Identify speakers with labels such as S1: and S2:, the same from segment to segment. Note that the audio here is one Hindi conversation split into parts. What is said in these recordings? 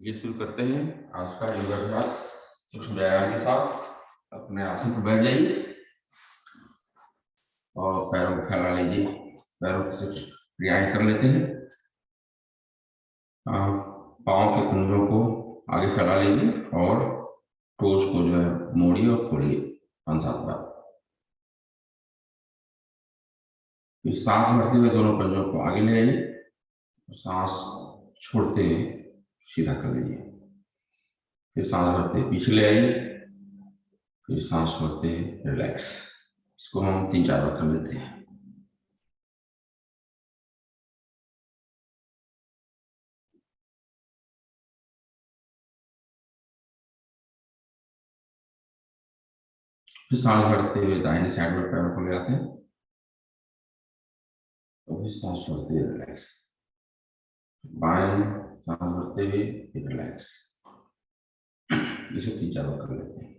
S1: ये शुरू करते हैं आज का योगाभ्यास सूक्ष्म व्यायाम के साथ। अपने आसन पर बैठ जाइए और पैरों को फैला लीजिए। पैरों की कुछ क्रियाएं कर लेते हैं। पाँव के कुंजों को आगे फैला लीजिए और टोज को जो है मोड़िए और खोलिए 5-7 बार। फिर सांस भरते हुए दोनों पंजों को आगे ले आइए और सांस छोड़ते हुए सीधा कर लीजिए। फिर सांस भरते पीछे ले आइए, फिर सांस छोड़ते रिलैक्स। इसको हम 3-4 बार कर लेते हैं। फिर सांस भरते हुए दाहिने साइड में पैरों को ले आते हैं और फिर सांस छोड़ते हुए रिलैक्स। बाएं सांस भरते हुए फिर रिलैक्स। इसे 3-4 बार कर लेते हैं।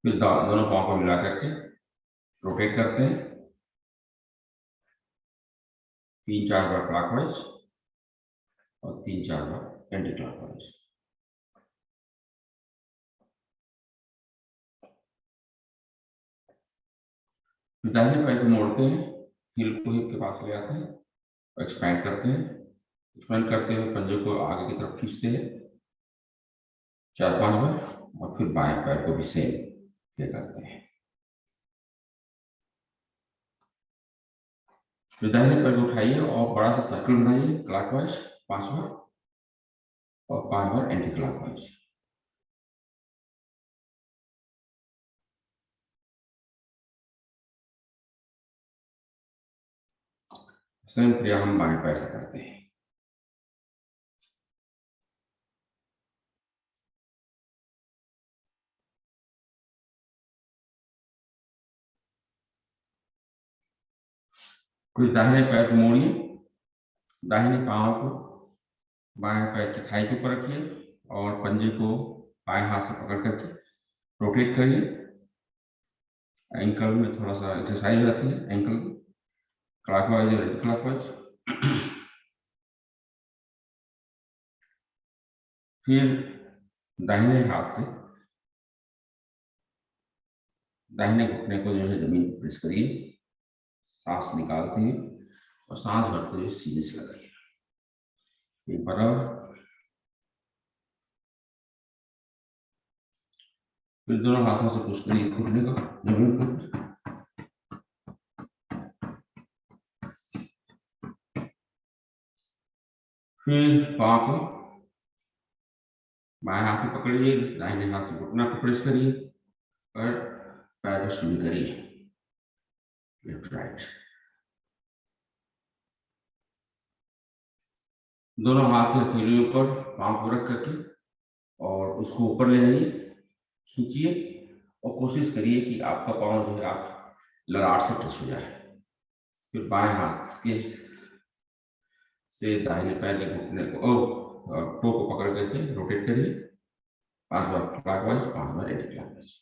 S1: फिर दोनों पाँव को मिला करके रोटेट करते हैं 3-4 बार क्लॉकवाइज और 3-4 बार एंटी क्लॉकवाइज। दाहिने पैर को मोड़ते हैं, हील को हिप के पास ले आते हैं और एक्सपैंड करते हैं। एक्सपैंड करते हुए पंजे को आगे की तरफ खींचते हैं 4-5 बार और फिर बाएं पैर को भी सेम ये करते हैं। फिर दाहिने पैर को उठाइए और बड़ा सा सर्कल बनाइए क्लॉकवाइज 5 बार और 5 बार एंटी क्लॉकवाइज। सेम क्रिया हम बाएं पैर से करते हैं। फिर दाहिने पैर को मोड़िए, दाहिने पांव को बाएं पैर की थाई के ऊपर रखिए और पंजे को बाएं हाथ से पकड़ करके रोटेट करिए। एंकल में थोड़ा सा एक्सरसाइज हो जाती है, एंकल की क्लॉकवाइज और एंटी क्लॉकवाइज। फिर दाहिने हाथ से दाहिने घुटने को जो है जमीन पर प्रेस करिए, सांस निकालते हैं और सांस भरते हुए सीधे से लगाइए। एक बार और। फिर दोनों हाथों से पुश करिए घुटने को जमीन पर। फिर पाँव को बाएं हाथ में पकड़िए, दाहिने हाथ से घुटना को प्रेस करिए और पैर को शुरू करिए लेफ्ट राइट। दोनों हाथ के हथेलियों पर पाँव को रख करके और उसको ऊपर ले जाइए, खींचिए और कोशिश करिए कि आपका पाँव जो है आप ललाट से टच हो जाए। फिर बाएं हाथ के से दाहिने पैर के घुटने को टो को पकड़ करके रोटेट करिए 5 बार क्लॉकवाइज, 5 बार एंटी क्लॉकवाइज।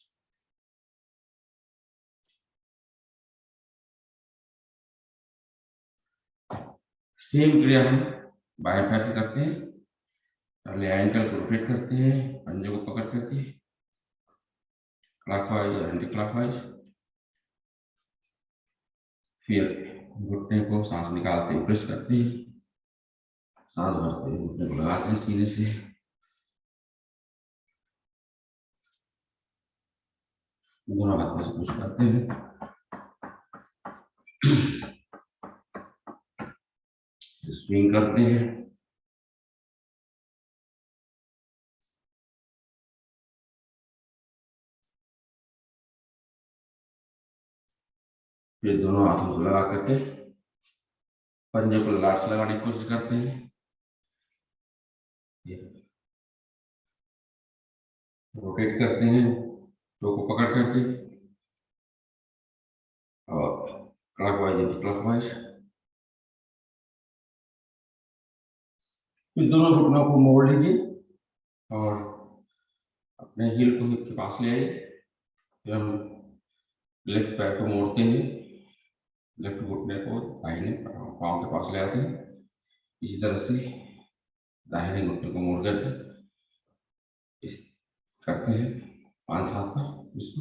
S1: सेम क्रिया हम बाएं पैर से करते हैं। पहले एंकल को रोटेट करते हैं पंजे को पकड़ करके क्लॉकवाइज और एंटी क्लॉकवाइज। फिर घुटने को सांस निकालते हुए प्रेस करते हैं, सांस भरते हुए घुटने को लगाते हैं सीने से। दोनों हाथों से पुश करते हैं। स्विंग करते हैं। फिर दोनों हाथों को लगा करके पंजे को लाट से लगाने की कोशिश करते हैं। रोटेट करते हैं टो को पकड़ करके और क्लॉकवाइज एंटी क्लॉकवाइज। फिर दोनों घुटनों को मोड़ लीजिए और अपने हील को हिप के पास ले आइए। फिर हम लेफ्ट पैर को मोड़ते हैं लेफ्ट घुटने को दाहिने पाँव के पास ले आते हैं। इसी तरह से दाहिने घुटने को मोड़ करके इस करते हैं 5-7 बार इसको।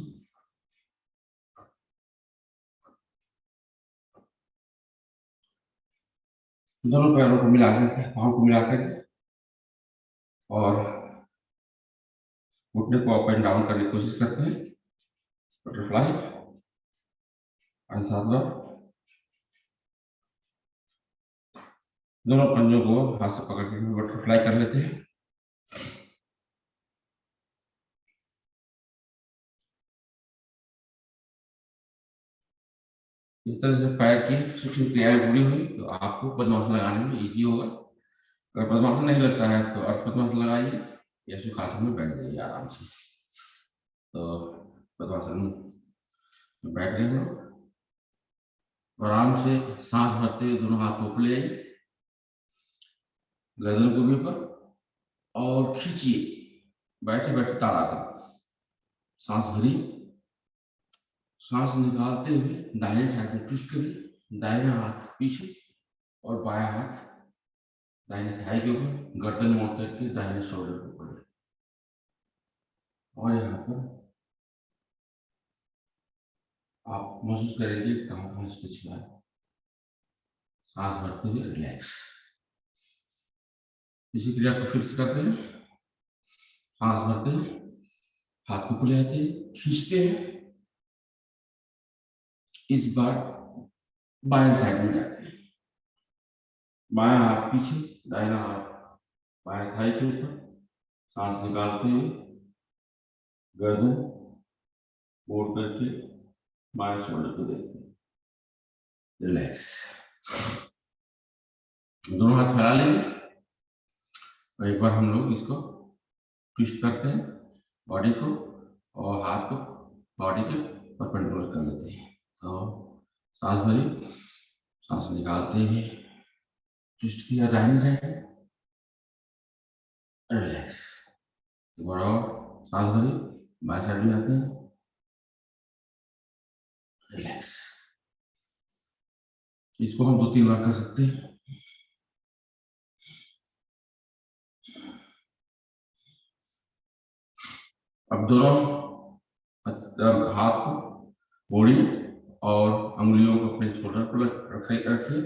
S1: दोनों पैरों को मिला करके, पाँव को मिला करके और घुटने को अप एंड डाउन करने की कोशिश करते हैं। बटरफ्लाई 5-7 बार। दोनों पंजों को हाथ से पकड़ के बटरफ्लाई कर लेते हैं। इस तरह से पैर की सूक्ष्म क्रियाएं पूरी हुई तो आपको पद्मासन लगाने में इजी होगा। अगर पद्मासन नहीं लगता है तो अर्ध पद्मासन लगाइए या सुखासन में बैठ जाइए आराम से। तो पद्मासन में बैठ गए हम लोग। आराम से सांस भरते हुए दोनों हाथ को ऊपर ले आइए, गर्दन को भी ऊपर, और खींचिए बैठे बैठे ताड़ासन। सांस भरी, सांस निकालते हुए दाहिने साइड में ट्विस्ट करिए, दाहिना हाथ पीछे और बायां हाथ दाहिने थाई के ऊपर, गर्दन मोड़ करके दाहिने शोल्डर के ऊपर। और यहाँ पर आप महसूस करेंगे कहाँ कहाँ स्टिच हुआ है। सांस भरते हुए रिलैक्स। इसी क्रिया को फिर से करते हैं। सांस भरते हैं, हाथ को ले आते हैं, खींचते हैं, इस बार बाएं साइड में जाते हैं। बायां हाथ पीछे, दाहिना हाथ बाएं थाई के ऊपर, सांस निकालते हुए गर्दन मोड़ करके बाएं शोल्डर को देखते हैं, रिलैक्स। दोनों हाथ फैला लेंगे और एक बार हम लोग इसको ट्विस्ट करते हैं बॉडी को, और हाथ को बॉडी के परपेंडिकुलर कर लेते हैं। तो सांस भरी, सांस निकालते हुए ट्विस्ट किया दाहिनी साइड, रिलैक्स। एक बार और सांस भरी, बाएं साइड में आते हैं, रिलैक्स। इसको हम 2-3 बार कर सकते हैं। अब दोनों हाथ को मोड़िए और अंगुलियों को अपने शोल्डर पर रखिए।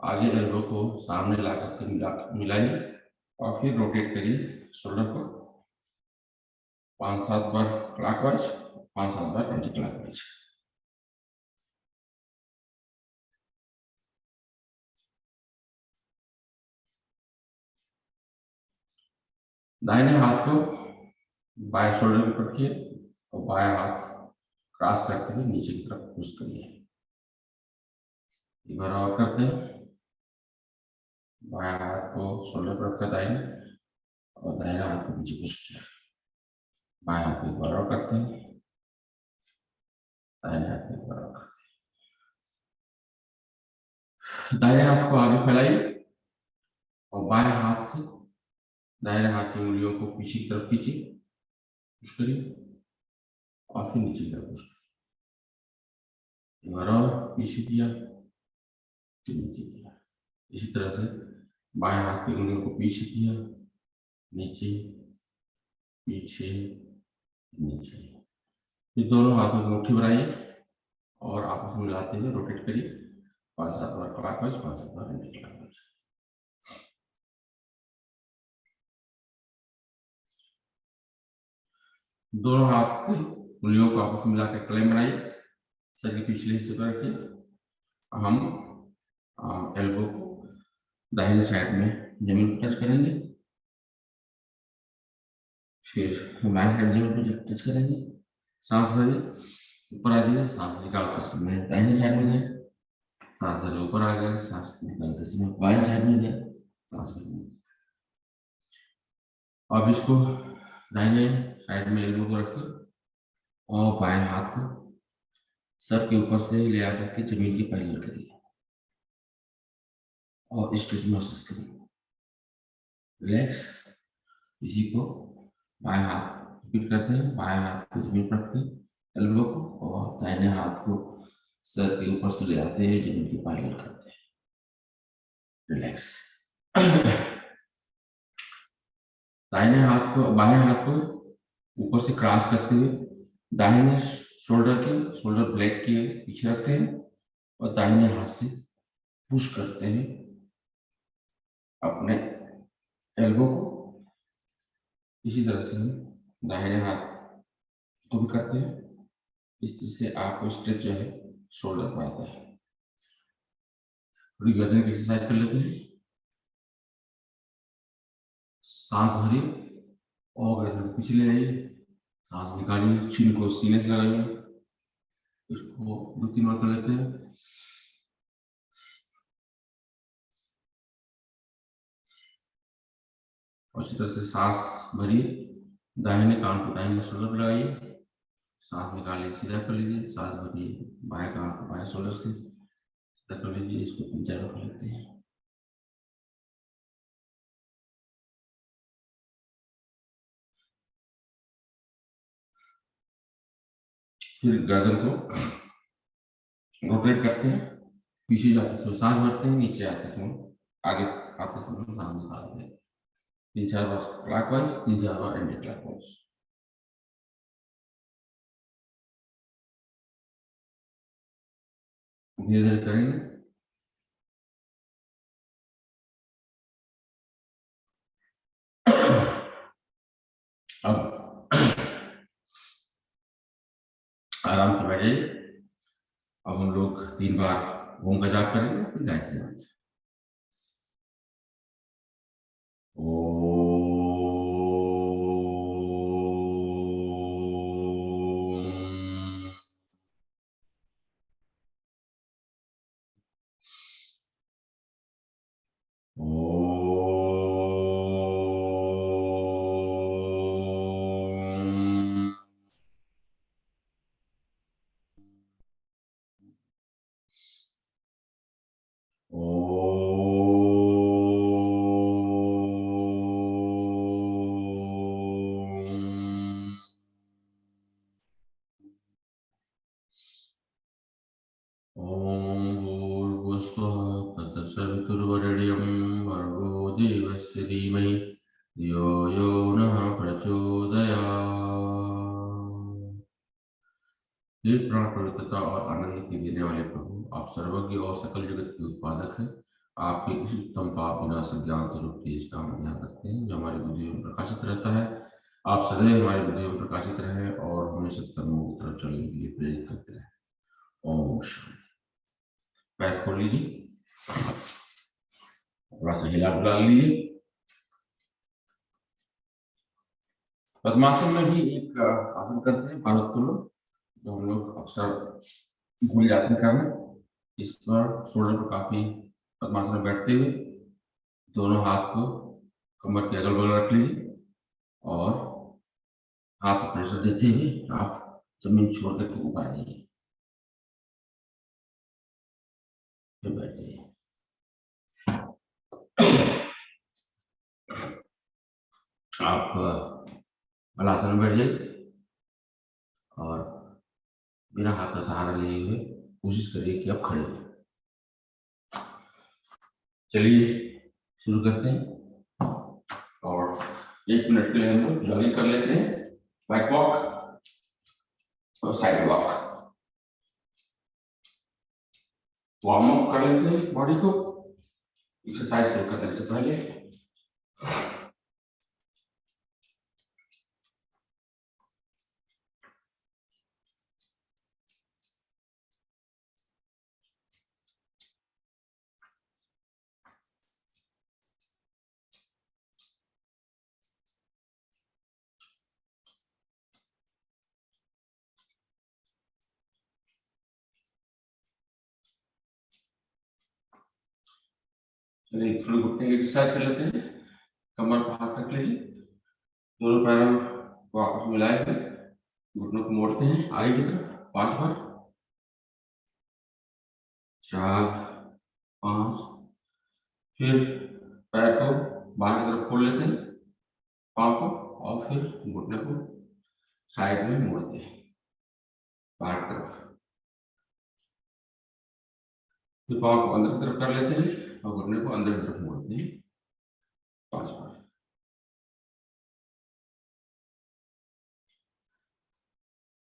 S1: आगे एल्बो को सामने ला करके मिलाइए और फिर रोटेट करिए शोल्डर को 5-7 बार क्लॉकवाइज, 5-7 बार एंटी क्लॉकवाइज। दाहिने हाथ को बाएं शोल्डर के ऊपर रखिए और बायां हाथ क्रॉस करते हुए नीचे की तरफ पुश करिए। एक बार और करते हैं। बायां हाथ को शोल्डर पर रखकर दाहिने और दाहिना हाथ को पीछे पुश किया। बाएं हाथ को एक बार और करते हैं, दाहिने हाथ को एक बार और करते हैं। दाहिने हाथ को आगे फैलाइए और बाएं हाथ से दाहिने हाथ की उंगलियों को पीछे की तरफ खींचिए, पुश करिए और फिर नीचे की तरफ पुश करिए। एक बार और पीछे किया, फिर नीचे किया। इसी तरह से बाएं हाथ की उंगलियों को पीछे किया, नीचे, पीछे, नीचे। फिर दोनों हाथों की मुट्ठी बनाइए और आपस में मिलाते हुए रोटेट करिए 5-7 बार क्लॉकवाइज, 5-7 बार एंटी क्लॉकवाइज। दोनों हाथ की उंगलियों को आपस में मिलाकर क्लेम बनाइए, सर के पिछले हिस्से पर रखिए। हम एल्बो को दाहिने साइड में जमीन पर टच करेंगे, फिर बाएं साइड जमीन पर टच करेंगे। सांस भरिए, ऊपर आ जाइए, सांस निकालते समय दाहिने साइड में गए, सांस भरे ऊपर आ गए, सांस निकालते समय बाएं साइड में गए, सांस भरे। अब इसको दाहिने साइड में एल्बो को रखिए और बाएं हाथ को सर के ऊपर से ले आकर के जमीन की पैरेलल करिए और स्ट्रेच महसूस करिए, रिलैक्स। इसी को बाएं हाथ रिपीट करते हैं, बाएं हाथ को जमीन पर रखते हैं एल्बो को और दाहिने हाथ को सर के ऊपर से ले आते हैं, जमीन के पैरेलल करते हैं, रिलैक्स। दाहिने हाथ को, बाएं हाथ को ऊपर से क्रॉस करते हुए दाहिने शोल्डर ब्लैड के पीछे रखते हैं और दाहिने हाथ से पुश करते हैं अपने एल्बो को। इसी तरह से हम दाहिने हाथ को भी करते हैं। इस चीज से आपको स्ट्रेच जो है शोल्डर पर आता है। थोड़ी गर्दन की एक्सरसाइज कर लेते हैं। सांस भरिए और गर्दन को पीछे ले आइए, सांस निकालिए, चीन को सीने से लगाइए। इसको 2-3 बार कर लेते हैं। और इसी तरह से सांस भरिए, दाहिने कान को दाहिने शोल्डर पर लगाइए, सांस निकालिए, सीधा कर लीजिए, सांस भरिए, बाएं कान को बाएं शोल्डर से सीधा कर लीजिए। इसको 3-4 बार कर लेते हैं। फिर गर्दन को रोटेट करते हैं, पीछे जाते समय सांस भरते हैं, नीचे आते समय आगे आते समय सांस निकालते हैं। 3-4 बार क्लॉकवाइज, 3-4 बार एंटी क्लॉकवाइज। धीरे धीरे करेंगे। अब आराम से बैठ जाइए। अब हम लोग 3 बार ओम का जाप करेंगे, फिर गायत्री मंत्र। तत्सवितुर्वरेण्यं भर्गो देवस्य धीमहि धियो यो नः प्रचोदयात्। हे प्राण पवित्रता और आनंद की देने वाले प्रभु, आप सर्वज्ञ और सकल जगत के उत्पादक हैं। आपके इस उत्तम पाप विनाशक ज्ञान स्वरूप तेज का हम ध्यान रखते हैं, जो हमारी बुद्धियों में प्रकाशित रहता है। आप सदैव हमारी बुद्धियों में प्रकाशित रहे और हमें सत्कर्मों की तरफ चलने के लिए प्रेरित करते रहे। ओम शांति। पैर खोल लीजिए, थोड़ा सा हिला डुला लीजिए। पद्मासन में भी एक आसन करते हैं भारोत्तोलन, जो हम लोग अक्सर भूल जाते हैं करना। इस पर शोल्डर पर काफी पद्मासन में बैठते हुए दोनों हाथ को कमर के अगल बगल रख लीजिए और हाथ पर प्रेशर देते हुए आप जमीन छोड़ करके ऊपर आ जाइए, फिर बैठ जाइए। आप हलासन में बैठ जाइए और बिना हाथ का सहारा लिए हुए कोशिश करिए कि आप खड़े हो। चलिए शुरू करते हैं और 1 मिनट के लिए हम लोग जॉगिंग कर लेते हैं, बैक वॉक और साइड वॉक। वार्म अप कर लेते हैं बॉडी को एक्सरसाइज शुरू करने से पहले। चलिए थोड़ी घुटने की एक्सरसाइज कर लेते हैं। कमर पर हाथ रख लीजिए, दोनों पैरों को आपस में मिलाए हुए घुटनों को मोड़ते हैं आगे की तरफ 5 बार, 4, 5। फिर पैर को बाहर की तरफ खोल लेते हैं, पाँव को, और फिर घुटने को साइड में मोड़ते हैं बाहर की तरफ। फिर पाँव को अंदर की तरफ कर लेते हैं और घुटने को अंदर की तरफ मोड़ते हैं 5 बार।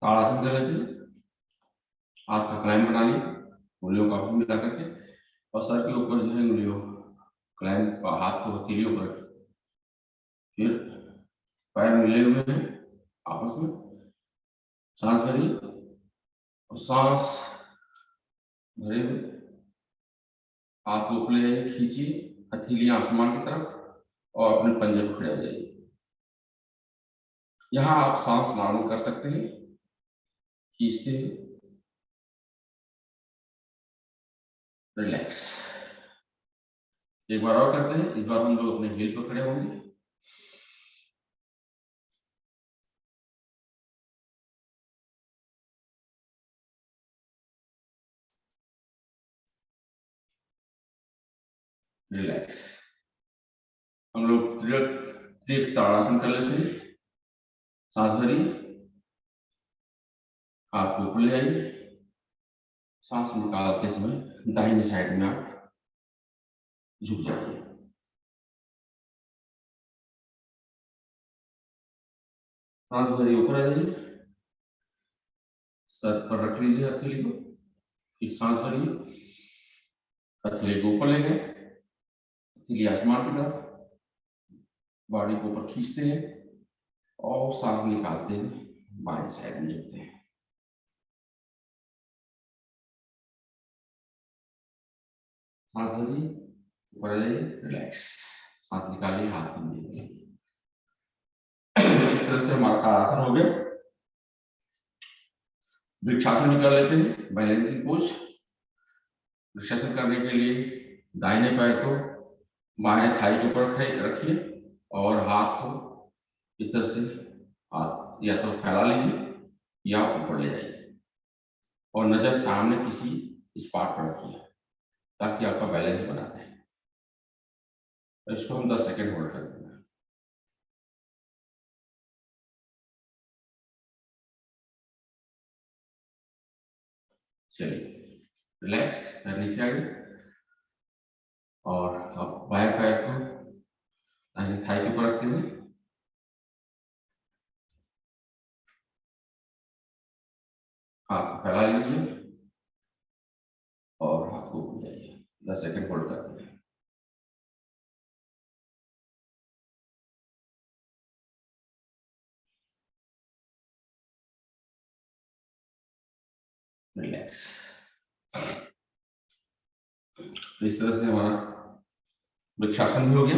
S1: ताड़ासन कर लेते हैं, हाथ का क्लाइम बना लिया, उंगलियों का आपस मिला करके, और सर के ऊपर जो है उंगलियों क्लाइम, हाथ को हथेलियों पर, फिर पैर मिले हुए हैं आपस में, सांस भरिए और सांस भरे हुए हाथ को ऊपर ले जाइए, खींचिए हथेलियां आसमान की तरफ और अपने पंजे को खड़े हो जाइए। यहाँ आप सांस नॉर्मल कर सकते हैं खींचते हुए, रिलैक्स। एक बार और करते हैं, इस बार हम लोग अपने हील पर खड़े होंगे, रिलैक्स। हम लोग त्रिक ताड़ासन कर लेते हैं, सांस भरिए, हाथ को ऊपर ले जाइए, सांस निकालते समय दाहिनी साइड में आप झुक जाइए, सांस भरिए, ऊपर आ जाइए, सर पर रख लीजिए हथेली को, फिर सांस भरिए, हथेली को ऊपर ले गए, हथेली आसमान की तरफ, बॉडी को ऊपर खींचते हैं और सांस निकालते हैं बाएं साइड में झुकते हैं। सांस भरिए, ऊपर आ जाइए, रिलैक्स, सांस निकालिए, हाथ में दीजिए। इस तरह से हमारा आसन हो गया। वृक्षासन भी कर लेते हैं, बैलेंसिंग पोज। वृक्षासन करने के लिए दाहिने पैर को बाएं थाई के ऊपर रखिए और हाथ को इस तरह से हाथ या तो फैला लीजिए या ऊपर ले जाइए और नजर सामने किसी स्पॉट पर रखिए ताकि आपका बैलेंस बना रहे। तो इसको हम 10 सेकेंड होल्ड कर देंगे। चलिए, रिलैक्स, पैर नीचे आ गए और अब बाएं पैर को दाहिनी थाई के ऊपर रखते हुए हाथ को फैला लीजिए और हाथ को ऊपर जाइए, 10 सेकेंड होल्ड करते हैं। रिलैक्स। इस तरह से हमारा वृक्षासन भी हो गया।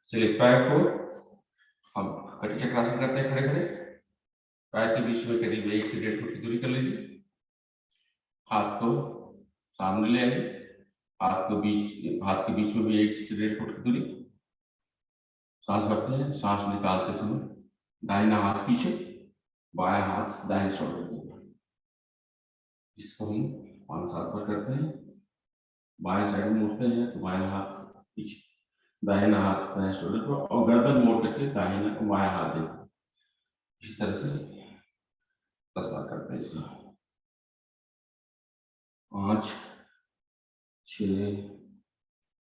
S1: चलिए, पैर को हम कटी चक्रासन करते हैं, खड़े खड़े, पैर के बीच में करीब 1 से 1.5 फुट की दूरी कर लीजिए, हाथ को सामने ले आइए, हाथ के बीच में भी 1 से 1.5 फुट की दूरी। सांस भरते हैं, सांस निकालते समय दाहिना हाथ पीछे, बायां हाथ दाहिने शोल्डर के ऊपर। इसको हम 5-7 बार करते हैं। बाएं साइड में मुड़ते हैं तो बायां हाथ पीछे, दाहिना हाथ दाहिने शोल्डर पर और गर्दन मोड़ करके दाहिना को बायां हाथ देते हैं। इस तरह से 10 बार करते हैं इसको। 5, 6,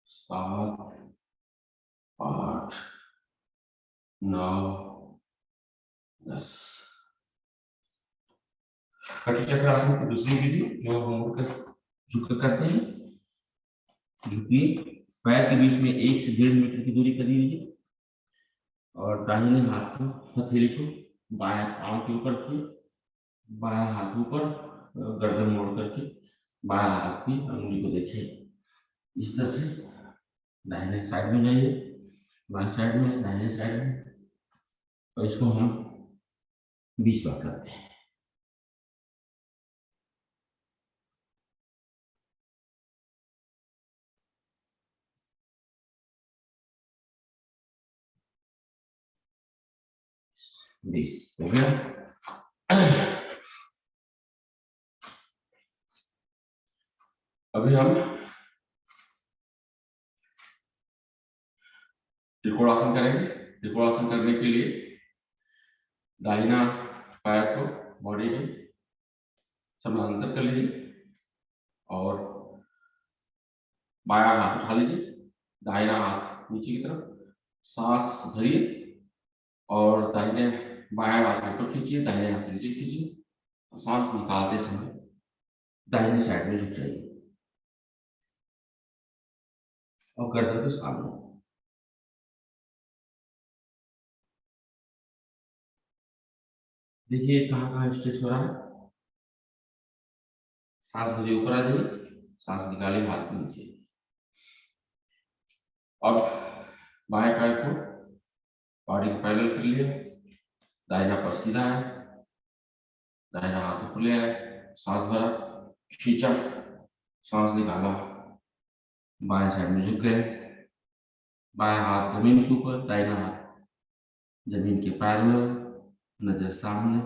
S1: 7, 8, 9, 10। कटी चक्रासन की दूसरी विधि जो हम मुड़कर झुक करते हैं, झुकिए, पैर के बीच में 1 से 1.5 मीटर की दूरी कर लीजिए और दाहिने हाथ को हथेली को बाएं पांव के ऊपर रखिए, बाएं हाथ ऊपर, गर्दन मोड़ करके बाएं हाथ की अंगुली को देखिए। इस तरह से दाहिने साइड में जाइए, बाएं साइड में, दाहिने साइड में, और इसको हम 20 बार करते हैं। हो गया। अभी हम त्रिकोणासन करेंगे। त्रिकोणासन करने के लिए दाहिना पैर को बॉडी में समानांतर कर लीजिए और बायां हाथ उठा लीजिए, दाहिना हाथ नीचे की तरफ, सांस भरिए और दाहिने बायां हाथ ऊपर खींचिए, दाहिने हाथ नीचे खींचिए, सांस निकालते समय दाहिनी साइड में झुक जाइए और गर्दन के सामने। देखिए कहाँ कहाँ स्ट्रेच हो रहा है। सांस भरिए, ऊपर आ जाइए, सांस निकालिए, हाथ नीचे। अब बाएं पैर को बॉडी को पैरेलल कर लिया, दाहिना पैर सीधा है, दाहिना हाथ ऊपर ले आए, सांस भरा, खींचा, सांस निकाला, बाएं साइड में झुक गए, बाएं हाथ जमीन के ऊपर, दाहिना हाथ जमीन के पैरेलल, नजर सामने,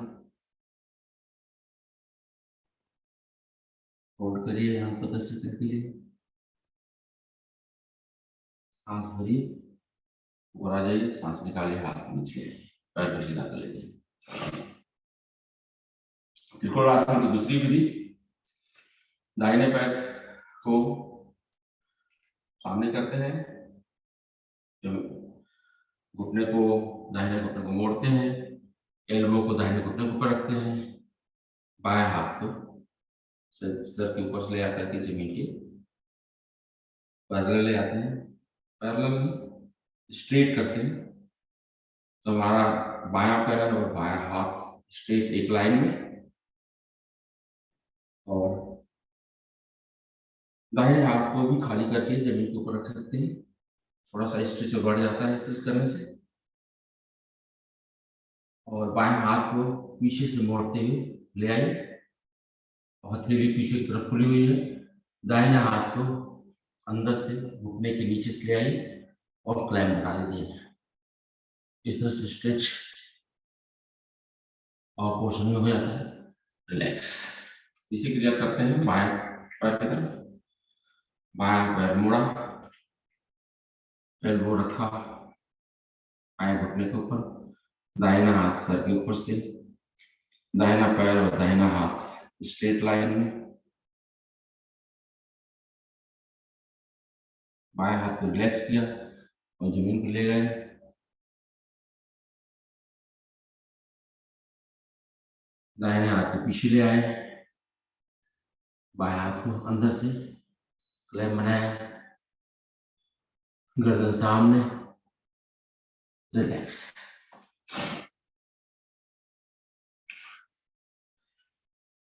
S1: होल्ड करिए यहाँ पर 10 सेकंड के लिए, सांस भरिए, ऊपर आ जाइए, सांस निकालिए, हाथ नीचे, पैर को सीधा कर लीजिए। त्रिकोणासन की दूसरी विधि, दाहिने पैर को सामने करते हैं, घुटने को दाहिने घुटने को मोड़ते हैं, एल्बो को दाहिने घुटने के ऊपर रखते हैं, बाएं हाथ को सर के ऊपर से ले आकर के जमीन के पैरेलल ले आते हैं, पैरेलल स्ट्रेट करते हैं, तो हमारा बायां पैर और बायां हाथ स्ट्रेट एक लाइन में, और दाहिने हाथ को भी खाली करके जमीन के ऊपर रख सकते हैं। थोड़ा सा स्ट्रेच बढ़ जाता है इस करने से। और बाएं हाथ को पीछे से मोड़ते हुए ले आइए, हथेली पीछे की तरफ खुली हुई है, दाहिने हाथ को अंदर से घुटने के नीचे से ले आइए और क्लाइंब बना लीजिए। इस तरह से स्ट्रेच और पोर्शन में हो जाता है रिलैक्स। इसी क्रिया करते हैं बाएं पैर की तरफ, बाएं पैर मोड़ा, एल्बो रखा बाएं घुटने के ऊपर, दाहिना हाथ सर के ऊपर से, दाहिना पैर और दाहिना हाथ स्ट्रेट लाइन में, बाएं हाथ को रिलैक्स किया और जमीन को ले गए, दाहिने हाथ को पीछे ले आए, बाएं हाथ को अंदर से क्लैंप बनाया, गर्दन सामने, रिलैक्स।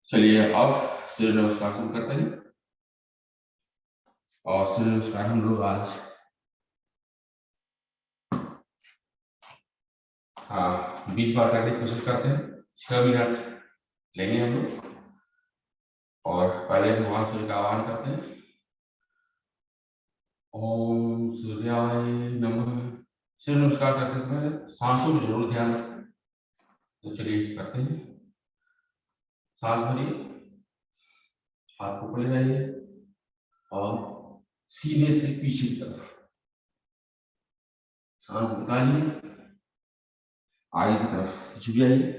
S1: चलिए अब सूर्य नमस्कार शुरू करते हैं। और सूर्य नमस्कार हम लोग आज 20 बार करने की कोशिश करते हैं, 6 मिनट लेंगे हम लोग। और पहले भगवान सूर्य का आह्वान करते हैं, ओम सूर्याय नमः। सूर्य नमस्कार करते समय सांसों में जरूर ध्यान रखें। तो चलिए करते हैं, सांस भरिए, हाथ ऊपर ले जाइए और सीने से पीछे की तरफ सांस निकालिए, आगे की तरफ झुक जाइए,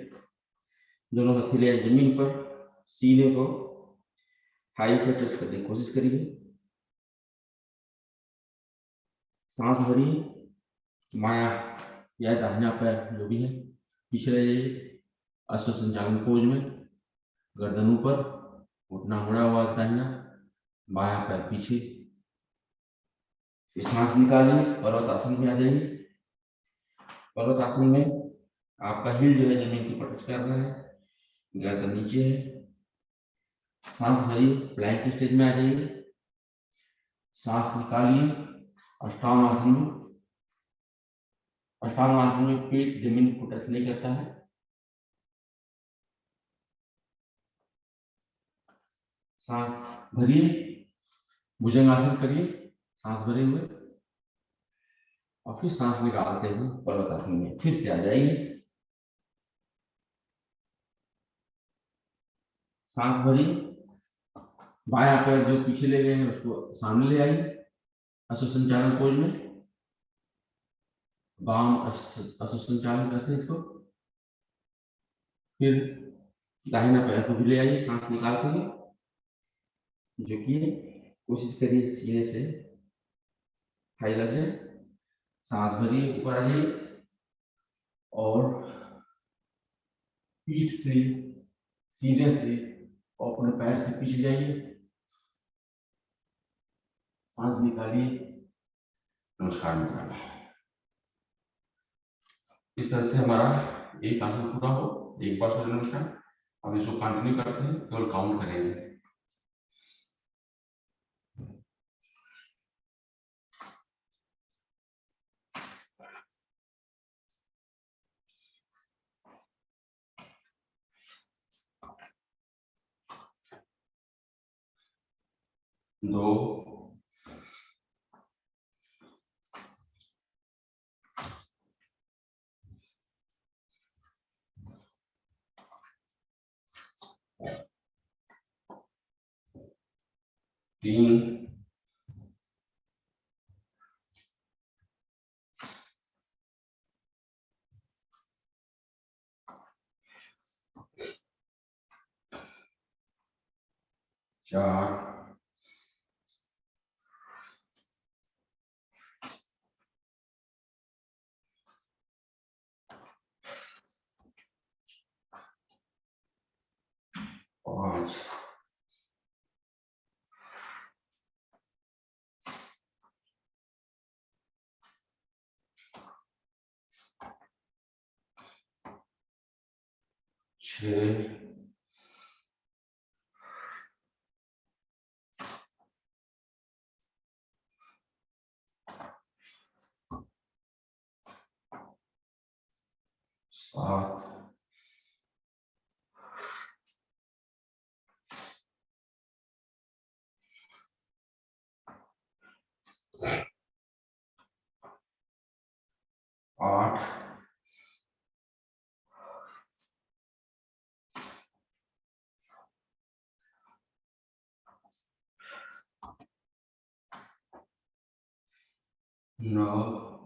S1: दोनों हथेलियां जमीन पर, सीने को थाई से टच करने की कोशिश करिए, सांस भरिए, बायां या दाहिना पैर जो भी है पीछे ले जाइए, अश्व संचालन पोज में, गर्दन ऊपर, घुटना मुड़ा हुआ दाहिना, बायां पैर पीछे, सांस निकालिए, पर्वतासन में आ जाइए। पर्वतासन में आपका हिल जो है जमीन के ऊपर टच कर रहा है, गर्दन नीचे है, सांस भरिए, प्लैंक स्टेज में आ जाइए, सांस निकालिए, अष्टांग आसन में। अष्टांग आसन में पेट जमीन को टच नहीं करता है, सांस भरिए, भुजंगासन करिए, सांस भरे हुए, और फिर सांस निकालते हुए पर्वतासन में फिर से आ जाइए, सांस भरिए, बायां पैर जो पीछे ले गए हैं उसको सामने ले आइए, अश्व संचालन पोज में, वाम अश्व संचालन करते हैं इसको। फिर दाहिना पैर को भी ले आइए सांस निकालते हुए, झुकिए, कोशिश करिए सीने से हाई लग जाए, सांस भरिए, ऊपर आ जाइए और पीठ से, सीने से और अपने पैर से पीछे जाइए, सांस निकालिए, नमस्कार निकालिए। इस तरह से हमारा एक आसन पूरा हो। एक बार सूर्य नमस्कार, अब इसको कंटिन्यू करते हैं, केवल काउंट करेंगे। दो, 3, 4, 5, 6, 7, 8, 9,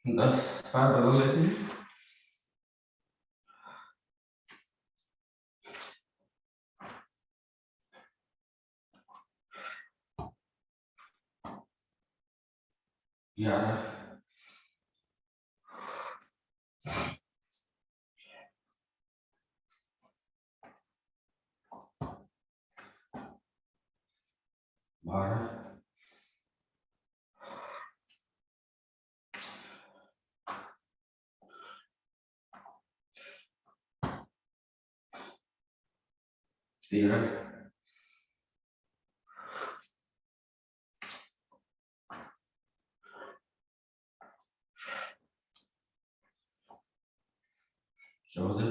S1: 10। पैर बदल लेते हैं। 11, 12, 13, 14,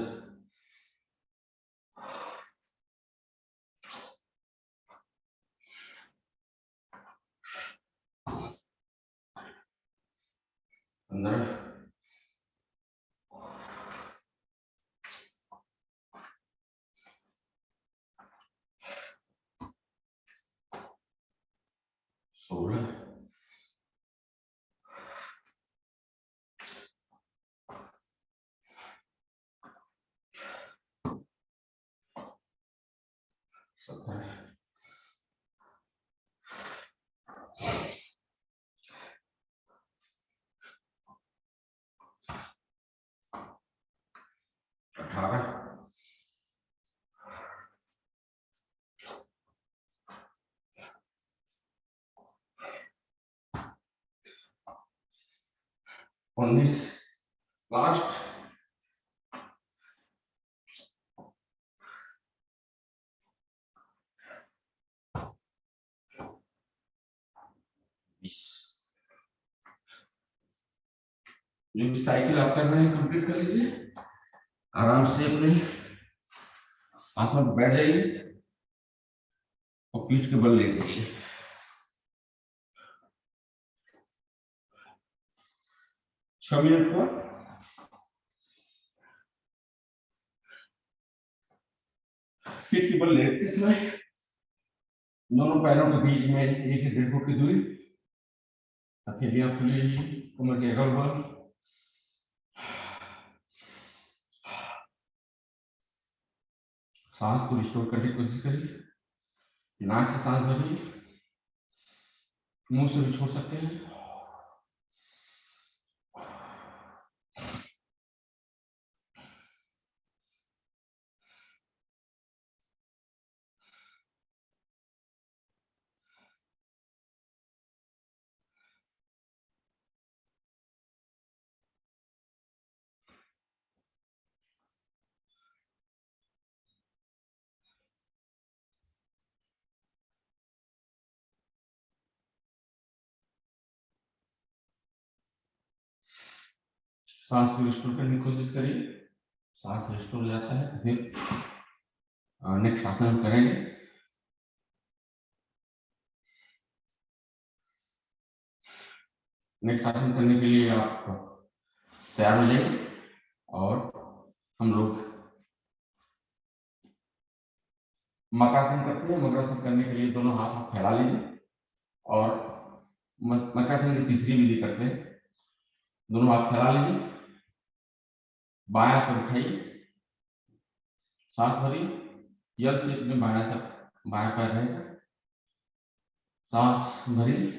S1: 15, 16, 17, 18, 19, लास्ट, 20। जो भी साइकिल आप कर रहे हैं कंप्लीट कर लीजिए। आराम से अपने आसन पर बैठ जाइए और पीठ के बल लेट जाइए। 6 मिनट पर पीठ के बल लेटते समय दोनों पैरों के बीच में 1 से 1.5 फुट की दूरी हथेलियां खुली, कमर के अगल बगल। सांस को रिस्टोर करने की कोशिश करिए। नाक से सांस भरिए, मुंह से भी छोड़ सकते हैं। सांस को रिस्टोर करने की कोशिश करिए। सांस रिस्टोर हो जाता है तो फिर नेक्स्ट आसन हम करेंगे। नेक्स्ट आसन करने के लिए आप तैयार हो जाइए और हम लोग मकरासन करते हैं। मकरासन करने के लिए दोनों हाथ आप फैला लीजिए और मकरासन की तीसरी विधि करते हैं। दोनों हाथ फैला लीजिए, बायां पैर उठाइए, सांस भरिए, यल शेप में बायां पैर रहेगा। सांस भरिए,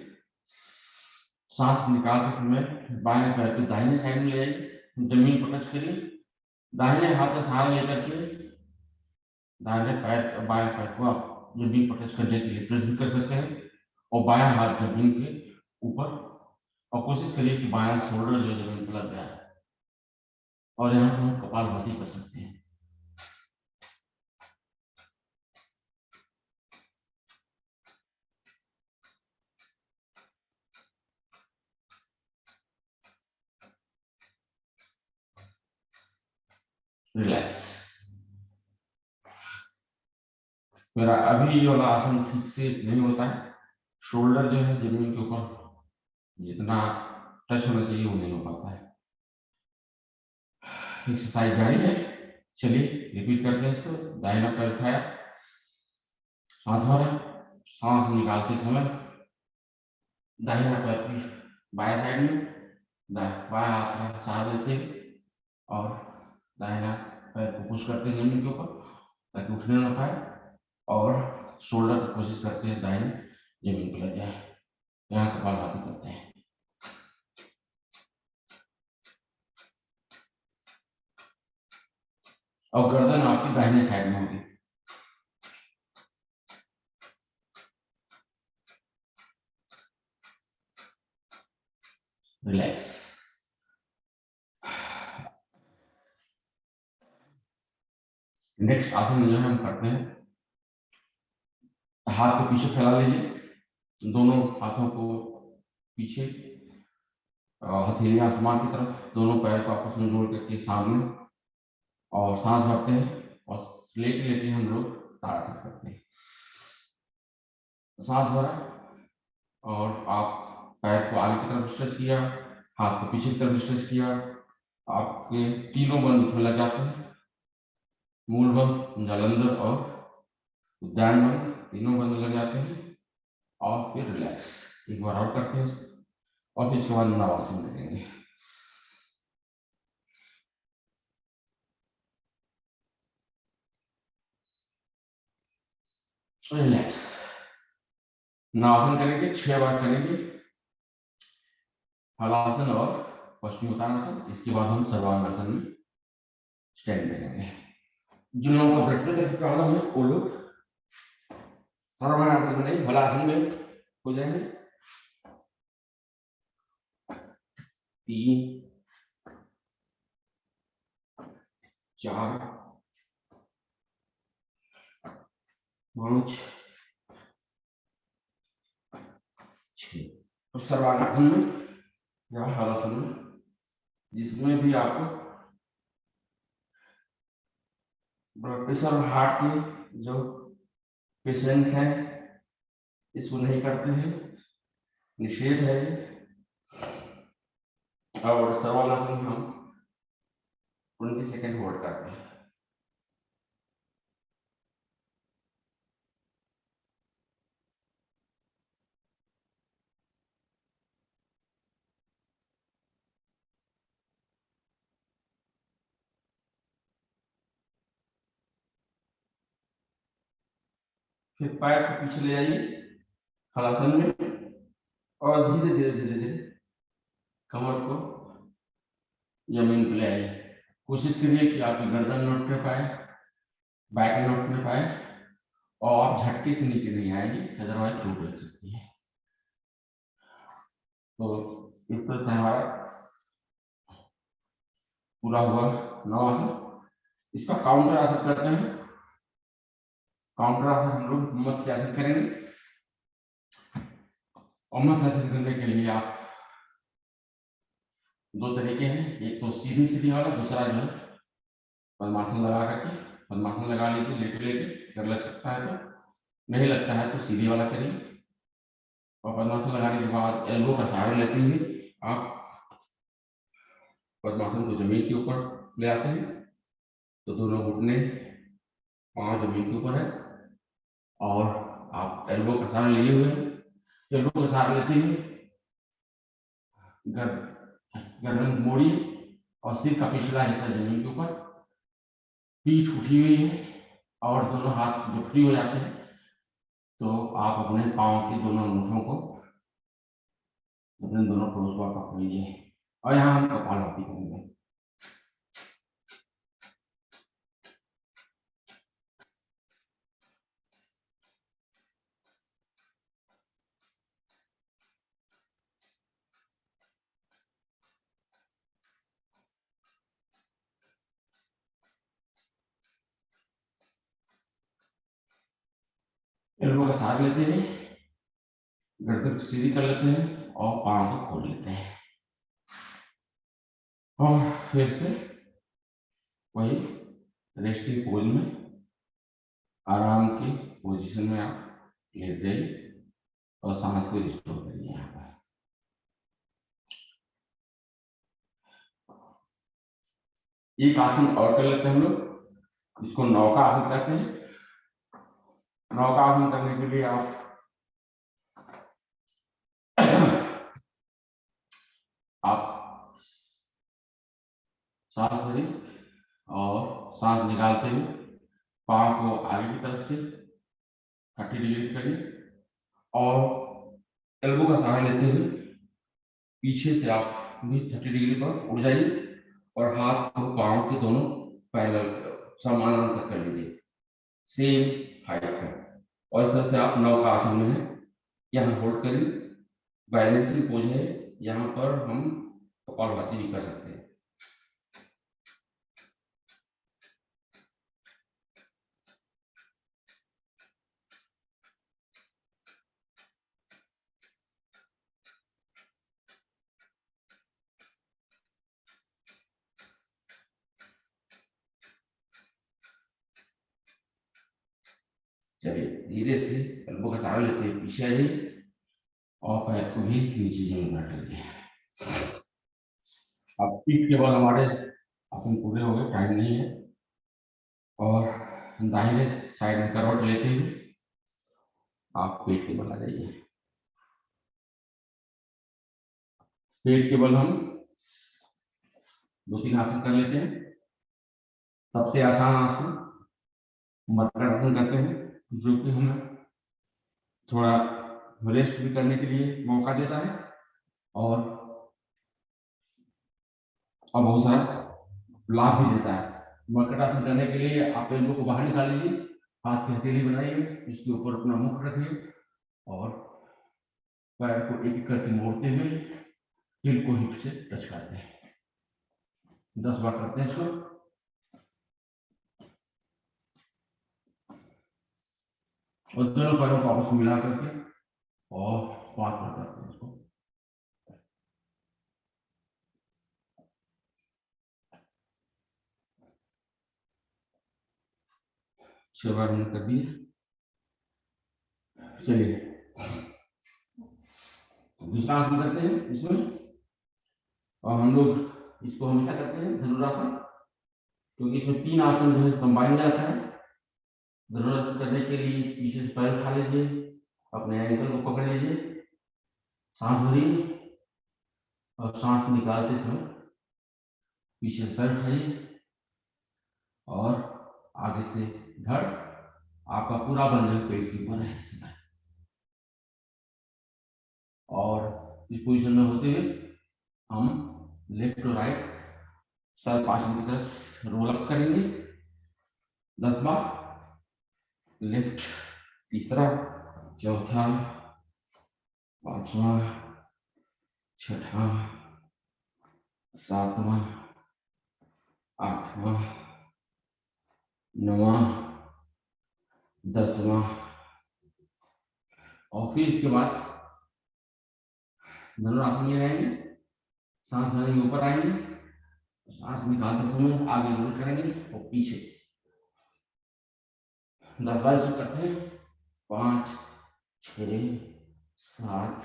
S1: सांस निकालते समय बाएं पैर को दाहिने साइड में ले जाइए, जमीन पर टच करिए। दाहिने हाथ का सहारा लेकर के दाहिने पैर बाएं पैर को आप जमीन पर टच करने के लिए प्रेस भी कर सकते हैं और बायां हाथ जमीन के ऊपर, और कोशिश करिए कि बायां शोल्डर जो जमीन पर लग जाए। और यहाँ पर हम कपालभाति कर सकते हैं। रिलैक्स। मेरा अभी ये वाला आसन ठीक से नहीं होता है, शोल्डर जो है जमीन के ऊपर जितना टच होना चाहिए वो नहीं हो पाता है। एक्सरसाइज जारी है, चलिए रिपीट करते हैं इसको। दाहिना पैर उठाया, सांस भरा, सांस निकालते समय दाहिना पैर की बाएं साइड में बाएं हाथ का सहारा लेते हैं और दाहिना पैर को पुश करते हैं जमीन के ऊपर ताकि उठने ना पाए, और शोल्डर की कोशिश करते हैं दाहिने जमीन पर लग जाए। यहाँ कपालभाति करते हैं। और गर्दन आपकी दाहिने साइड में होगी। रिलैक्स। नेक्स्ट आसन जो है हम करते हैं, हाथ को पीछे फैला लीजिए, दोनों हाथों को पीछे, हथेलियां आसमान की तरफ, दोनों पैर को आपस में जोड़ करके सामने, और सांस भरते हैं और लेटे लेटे हम लोग ताड़ासन करते हैं। सांस भरा और आप पैर को आगे की तरफ स्ट्रेच किया, हाथ को पीछे की तरफ स्ट्रेच किया, आपके तीनों बंद इसमें लग जाते हैं। मूल बंद, जालंधर और उद्यान बंद, तीनों बंद लग जाते हैं। और फिर रिलैक्स, एक बार और करते हैं और फिर इसके बाद नवासन करेंगे। रिलैक्स। नवासन करेंगे, 6 बार करेंगे, हलासन और पश्चिमोत्तानासन। इसके बाद हम सर्वांगासन में स्टैंड करेंगे। जिन लोगों का ब्लड प्रेशर की प्रॉब्लम है वो लोग सर्वांगासन में नहीं, हलासन में हो जाएंगे। 3 4 5 6। और सर्वांगासन में या हलासन में, जिसमें भी आपको ब्लड प्रेशर और हार्ट के जो पेशेंट हैं इसको नहीं करते हैं, निषेध है। और सर्वांगासन हम 20 सेकेंड होल्ड करते हैं। फिर पैर को पीछे ले जाइए हलासन में, और धीरे धीरे धीरे धीरे कमर को जमीन पर ले आइए। कोशिश करिए कि आपकी गर्दन न उठ पाए, बैक न उठ पाए, और आप झटके से नीचे नहीं आएंगे, अदरवाइज चोट लग सकती है। तो इस तरह से हमारा पूरा हुआ 9 आसन। इसका काउंटर आसन करते हैं। काउंटर आसन हम लोग मत्स्य आसन करेंगे, और मत्स्य आसन करने के लिए आप दो तरीके हैं, एक तो सीधी सीधी वाला, दूसरा जो है पद्मासन लगा करके। पद्मासन लगा लीजिए लेटे लेटे, अगर लग सकता है तो, नहीं लगता है तो सीधी वाला करिए। और पद्मासन लगाने के बाद एल्बो का सहारा लेते हुए आप पद्मासन को जमीन के ऊपर ले आते हैं। तो दोनों घुटने पांव जमीन के ऊपर है, और आप एल्बो का सहारा लिए हुए हैं। एल्बो का सहारा लेते हुए गर्दन मोड़िए, और सिर का पिछला हिस्सा जमीन के ऊपर, पीठ उठी हुई है, और दोनों हाथ जब फ्री हो जाते हैं तो आप अपने पांव के दोनों अंगूठों को अपने दोनों टोस पर पकड़ लीजिए, और यहाँ हम कपालभाति करेंगे। एल्बो का सहारा लेते हैं, गर्दन सीधी कर लेते हैं, और पांव को खोल लेते हैं, और फिर से वही रेस्टिंग पोज में आराम की पोजीशन में आप लेट जाइए, और सांस को रिस्टोर करिए। यहाँ पर एक आसन और कर लेते हैं हम लोग, इसको नौका आसन कहते हैं। नौका आसन करने के लिए आप सांस भरिए, और सांस निकालते हुए पांव को आगे की तरफ से 30 डिग्री करिए, और एल्बो का सहारा लेते हुए पीछे से आप भी 30 डिग्री पर उड़ जाइए, और हाथ को पांव के दोनों पैरेलल समान अंतर कर लीजिए, सेम हाइट है। और इस तरह से आप नौका आसन में है, यहाँ होल्ड करिए। बैलेंसिंग पोज है, यहाँ पर हम कपालभाति भी कर सकते हैं। चलिए धीरे से एल्बो का सहारा लेते हैं, पीछे आ जाइए, और पैर को भी नीचे जमीन पर रख दीजिए। अब पीठ के बल हमारे आसन पूरे हो गए, टाइम नहीं है, और दाहिने साइड में करवट लेते हुए आप पेट के बल आ जाइए। पेट के बल हम 2-3 आसन कर लेते हैं। सबसे आसान आसन मकर आसन करते हैं, जो कि हमें थोड़ा रेस्ट भी करने के लिए मौका देता है, और बहुत सारा लाभ भी देता है। मकर आसन करने के लिए आप एल्बो को बाहर निकाल लीजिए, हाथ की हथेली बनाइए, उसके ऊपर अपना मुख रखिए, और पैर को एक एक करके मोड़ते हुए हिल को हिप से टच करते हैं। 10 बार करते हैं इसको। और दोनों पैरों को आपस में मिला करके, और 5 बार करते हैं इसको। छह बार हमने कर दिए। चलिए दूसरा आसन करते हैं इसमें, और हम लोग इसको हमेशा करते हैं धनुरासन, क्योंकि इसमें 3 आसन जो है कंबाइन जाता है। धनुरासन करने के लिए पीछे से पैर उठा लीजिए, अपने एंकल को पकड़ लीजिए, सांस भरिए, और सांस निकालते समय पीछे से पैर उठाइए, और आगे से धड़ आपका पूरा बंधन पेट के ऊपर है इस समय। और इस पोजीशन में होते हुए हम लेफ्ट टू राइट सर पार्श्व की तरफ रोल अप करेंगे 10 बार। लेफ्ट, तीसरा, चौथा, पांचवा, छठा, सातवां, आठवां, नौवां, 10वां। और फिर इसके बाद धनुरासन में रहेंगे, सांस भरेंगे, ऊपर आएंगे, सांस निकालते समय आगे रोल करेंगे और पीछे 10 बार इसको करते हैं। 5, 6, 7,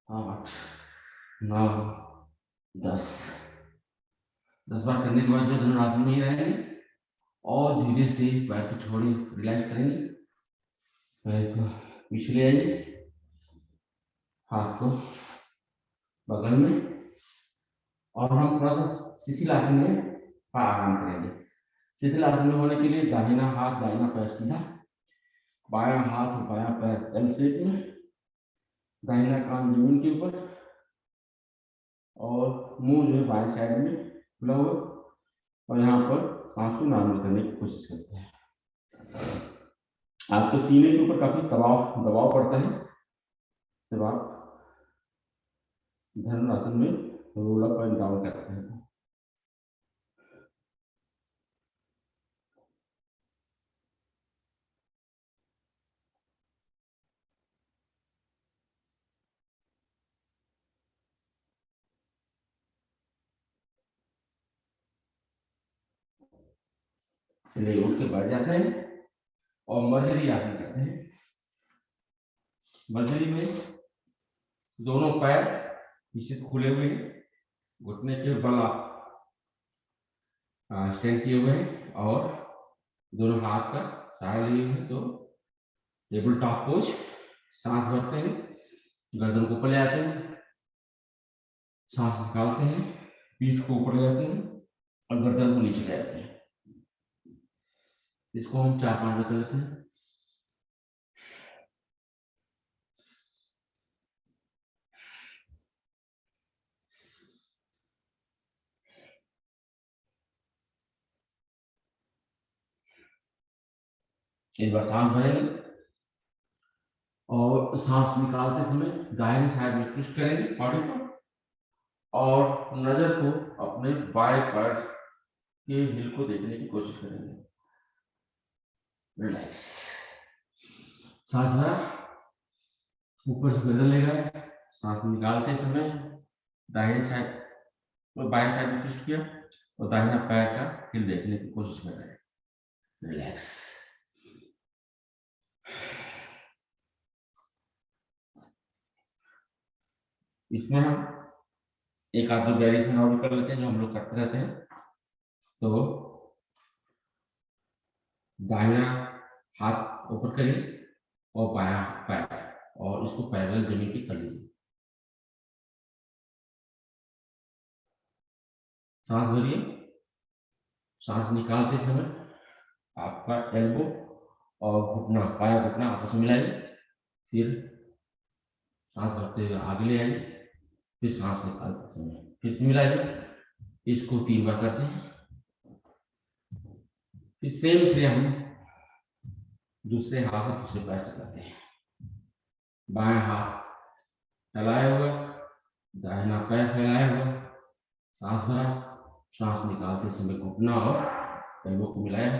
S1: 8, 9, 10। 10 बार करने के बाद जो धनुरासन में ही रहेंगे और धीरे से पैर को छोड़े, रिलैक्स करेंगे, पैर को पीछे ले आइए, हाथ को बगल में, और हम थोड़ा सा शिथिल आसन में आराम करेंगे। शिथिल आसन में होने के लिए दाहिना हाथ दाहिना पैर सीधा, बायां हाथ और बायां पैर एल शेप में, दाहिना कान जमीन के ऊपर और मुंह जो है बाएं साइड में खुला हुआ, और यहाँ पर सांस को नॉर्मल करने की कोशिश करते हैं। आपके सीने के ऊपर काफी दबाव पड़ता है जब आप धनुरासन में रोल अप एंड डाउन करते हैं। चलिए उठ के बैठ जाते हैं और मर्जरी आसन करते हैं। मर्जरी में दोनों पैर पीछे से खुले हुए हैं, घुटने के बल आप स्टैंड किए हुए हैं और दोनों हाथ का सहारा लिए हुए हैं। तो टेबल टॉप पोज, सांस भरते हैं, गर्दन को ऊपर ले आते हैं, सांस निकालते हैं, पीठ को ऊपर ले जाते हैं और गर्दन को नीचे ले आते हैं। इसको हम 4-5 बार कर लेते हैं। एक बार सांस भरेंगे और सांस निकालते समय दाहिनी साइड में ट्विस्ट करेंगे बॉडी को और नजर को अपने बाएं पैर के हिल को देखने की कोशिश करेंगे। रिलैक्स, सांस भरा, ऊपर से गर्दन ले गए, सांस निकालते समय दाहिनी साइड और बाएं साइड में ट्विस्ट किया और दाहिना पैर का हिल देखने की कोशिश कर रहे हैं। रिलैक्स। इसमें हम एक आध दो वेरिएशन और कर लेते हैं जो हम लोग करते रहते हैं। तो दाहिना हाथ ऊपर करिए और बायां पैर और इसको पैरेलल जमीन की कर लीजिए। सांस भरिए, सांस निकालते समय आपका एल्बो और घुटना, पाया घुटना आपस में मिलाइए, फिर सांस भरते हुए आगे ले आइए, फिर सांस निकालते समय फिर से मिलाइए। इसको 3 बार करते हैं। फिर सेम क्रिया हम दूसरे हाथ और दूसरे पैर से करते हैं। बायां हाथ फैलाया हुआ, दाहिना पैर फैलाया हुआ, सांस भरा, सांस निकालते समय घुटना और एल्बो को मिलाया।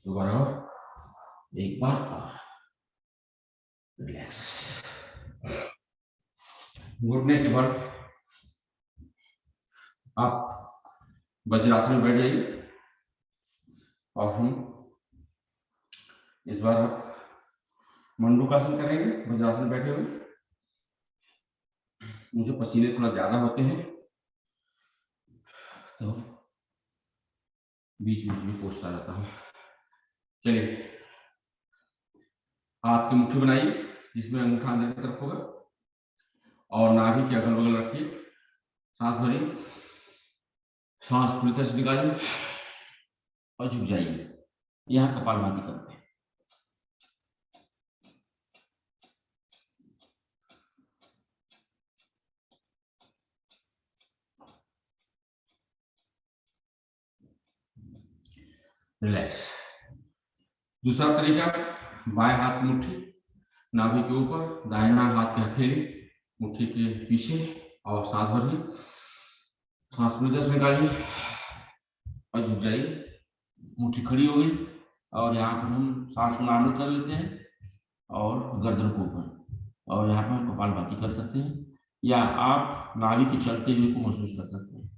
S1: दोबारा और एक बार और रिलैक्स। घुटने के बाद आप वज्रासन में बैठ जाइए और हम इस बार मंडूकासन करेंगे वज्रासन में बैठे हुए। मुझे पसीने थोड़ा ज्यादा होते हैं तो बीच बीच में पूछता रहता हूँ। चलिए, हाथ की मुट्ठी बनाइए जिसमें अंगूठा अंदर की तरफ होगा और नाभि के अगल बगल रखिए। सांस भरिए, सांस पूरी तरह से निकालिए और झुक जाइए। यहाँ कपालभाति करते हैं। रिलैक्स। दूसरा तरीका, बाएं हाथ मुट्ठी नाभि के ऊपर, दाहिना हाथ की हथेली मुट्ठी के पीछे और सांस भरिए, सांस पूरी से निकालिए और झुक जाइए। मुट्ठी खड़ी हो गई और यहाँ पर हम सांस को नामित कर लेते हैं और गर्दन को ऊपर, और यहाँ पर हम कपालभाति कर सकते हैं या आप नाभि के चलते हुए को महसूस कर सकते हैं।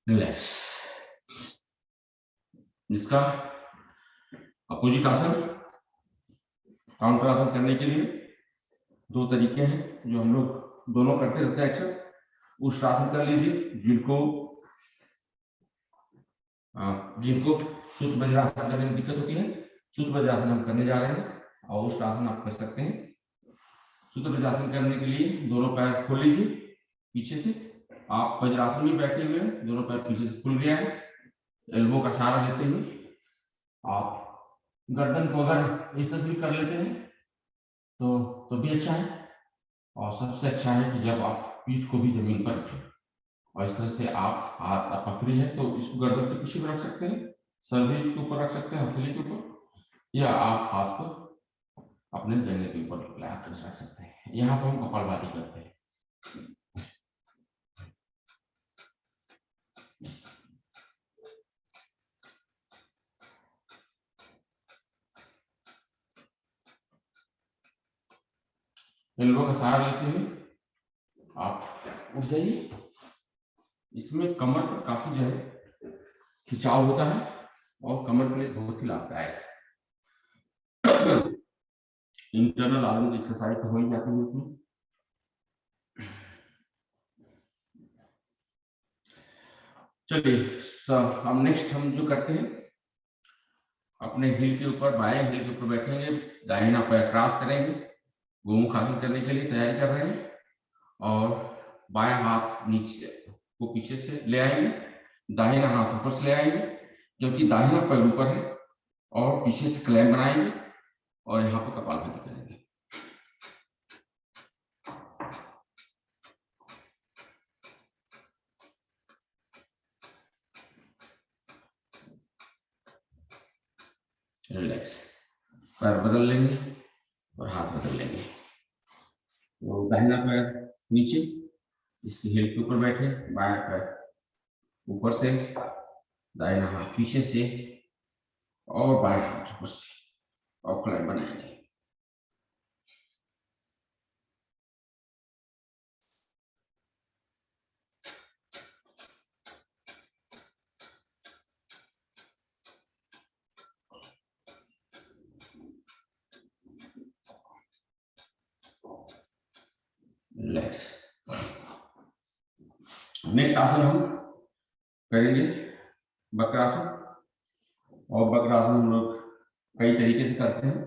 S1: रिलैक्स। इसका अपोजिट आसन, काउंटर आसन करने के लिए दो तरीके हैं जो हम लोग दोनों करते रहते हैं अक्सर। उष्ट्रासन कर लीजिए, जिनको सूत्र वज्रासन करने में दिक्कत होती है, सूत्र वज्रासन हम करने जा रहे हैं और उष्ट्रासन आप कर सकते हैं। सूत्र वज्रासन करने के लिए दोनों पैर खोल लीजिए पीछे से, आप वज्रासन में बैठे हुए हैं, दोनों पैर पीछे से खुल गया है, एल्बो का सहारा लेते हुए आप गर्दन को अगर इस तरह से कर लेते हैं तो भी अच्छा है, और सबसे अच्छा है कि जब आप पीठ को भी जमीन पर रखें और इस तरह से आप हाथ आपका फ्री है तो इसको गर्दन के पीछे भी रख सकते हैं, सर भी इसके ऊपर रख सकते हैं हथेली के ऊपर, या आप हाथ को अपने जंघे के ऊपर लगाकर रख सकते हैं। यहाँ पर हम कपालभाति करते हैं। एल्बो का सहारा लेते हुए आप उठ जाइए। इसमें कमर पर काफी जो है खिंचाव होता है और कमर के लिए बहुत ही लाभदायक है। इंटरनल आर्गन की एक्सरसाइज तो हो ही जाती है इसमें। चलिए हम नेक्स्ट हम जो करते हैं, अपने हिल के ऊपर, बाएं हिल के ऊपर बैठेंगे, दाहिना पैर क्रॉस करेंगे, गोमुख आसन करने के लिए तैयारी कर रहे हैं, और बायां हाथ नीचे को पीछे से ले आएंगे, दाहिना हाथ ऊपर से ले आएंगे, क्योंकि दाहिना पैर ऊपर है, और पीछे से क्लैम बनाएंगे और यहाँ पर कपालभाति करेंगे। रिलैक्स। पैर बदल लेंगे और हाथ बदल लेंगे। तो दाहिना पैर नीचे, इसकी हिल के ऊपर बैठे, बायां पैर ऊपर से, दाहिना हाथ पीछे से और बाएं हाथ ऊपर से, और क्लैम बनाएंगे। रिलैक्स। नेक्स्ट आसन हम करेंगे वक्रासन, और वक्रासन हम लोग कई तरीके से करते हैं,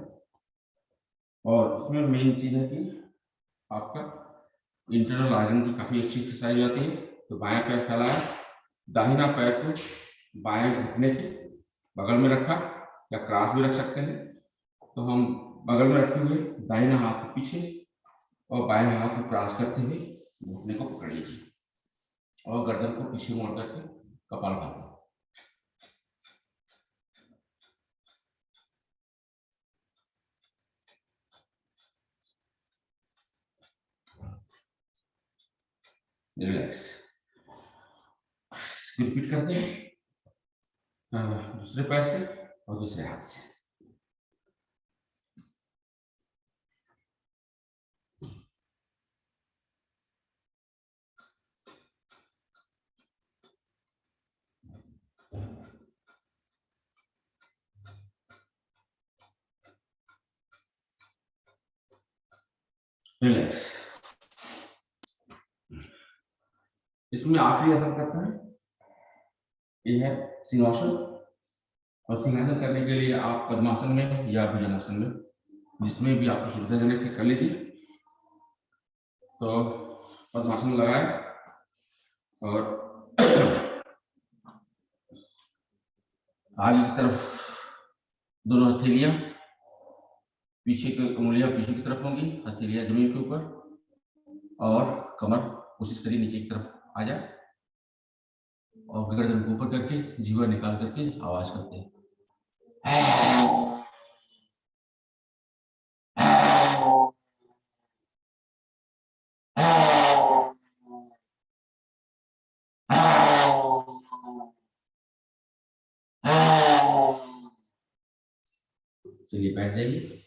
S1: और इसमें मेन चीज है कि आपका इंटरनल आर्गन की काफी अच्छी एक्सरसाइज होती है। तो बाएं पैर फैलाया, दाहिना पैर को बाएं घुटने के बगल में रखा, या क्रॉस भी रख सकते हैं। तो हम बगल में रखे हुए दाहिना हाथ को पीछे और बाएं हाथ को क्रॉस करते हुए घुटने को पकड़ लीजिए और गर्दन को पीछे मोड़ करके कपालभाति। रिलैक्स। रिपीट करते हैं, दूसरे पैर से और दूसरे हाथ से। रिलैक्स। इसमें आखिरी आसन करता है, ये है सिंहासन, और सिंहासन करने के लिए आप पद्मासन में या भुजंगासन में, जिसमें भी आपको सुविधाजनक है, कर लीजिए। तो पद्मासन लगाए और आगे की तरफ दोनों हथेलियां, पीछे की उंगलियां पीछे की तरफ होंगी, हथेलियां जमीन के ऊपर, और कमर कोशिश करिए नीचे की तरफ आ जाए, और गर्दन को ऊपर करके जीवा निकाल करके आवाज करते हैं। चलिए बैठ जाइए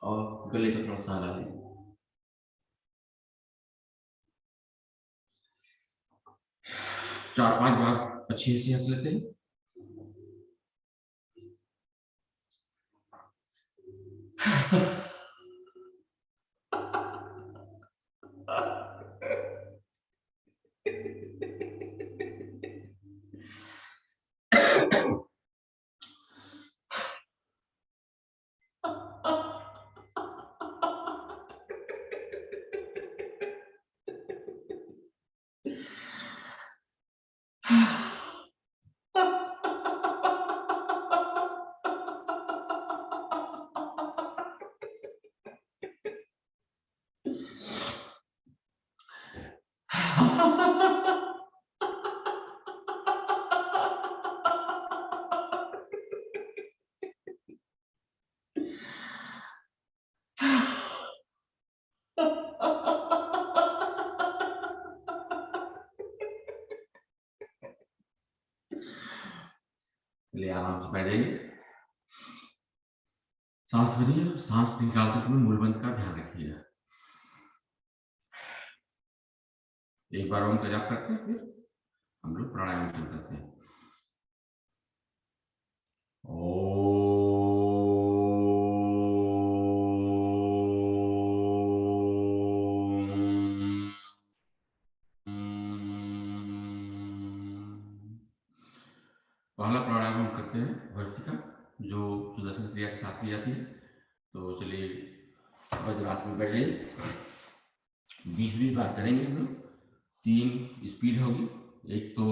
S1: और गले को थोड़ा सा हिला लेंगे। चार पांच बार अच्छे से हंस लेते हैं। चलिए आराम से बैठ जाइए। सांस भरिए, सांस निकालते समय मूलबंध का ध्यान रखिएगा। एक बार ओम का जाप करते हैं, फिर हम लोग प्राणायाम शुरू करते हैं। पहला प्राणायाम हम करते हैं भस्त्रिका, जो सुदर्शन क्रिया के साथ की जाती है। तो चलिए वज्रासन में बैठ जाइए। 20-20 बार करेंगे हम लोग। 3 स्पीड होगी, एक तो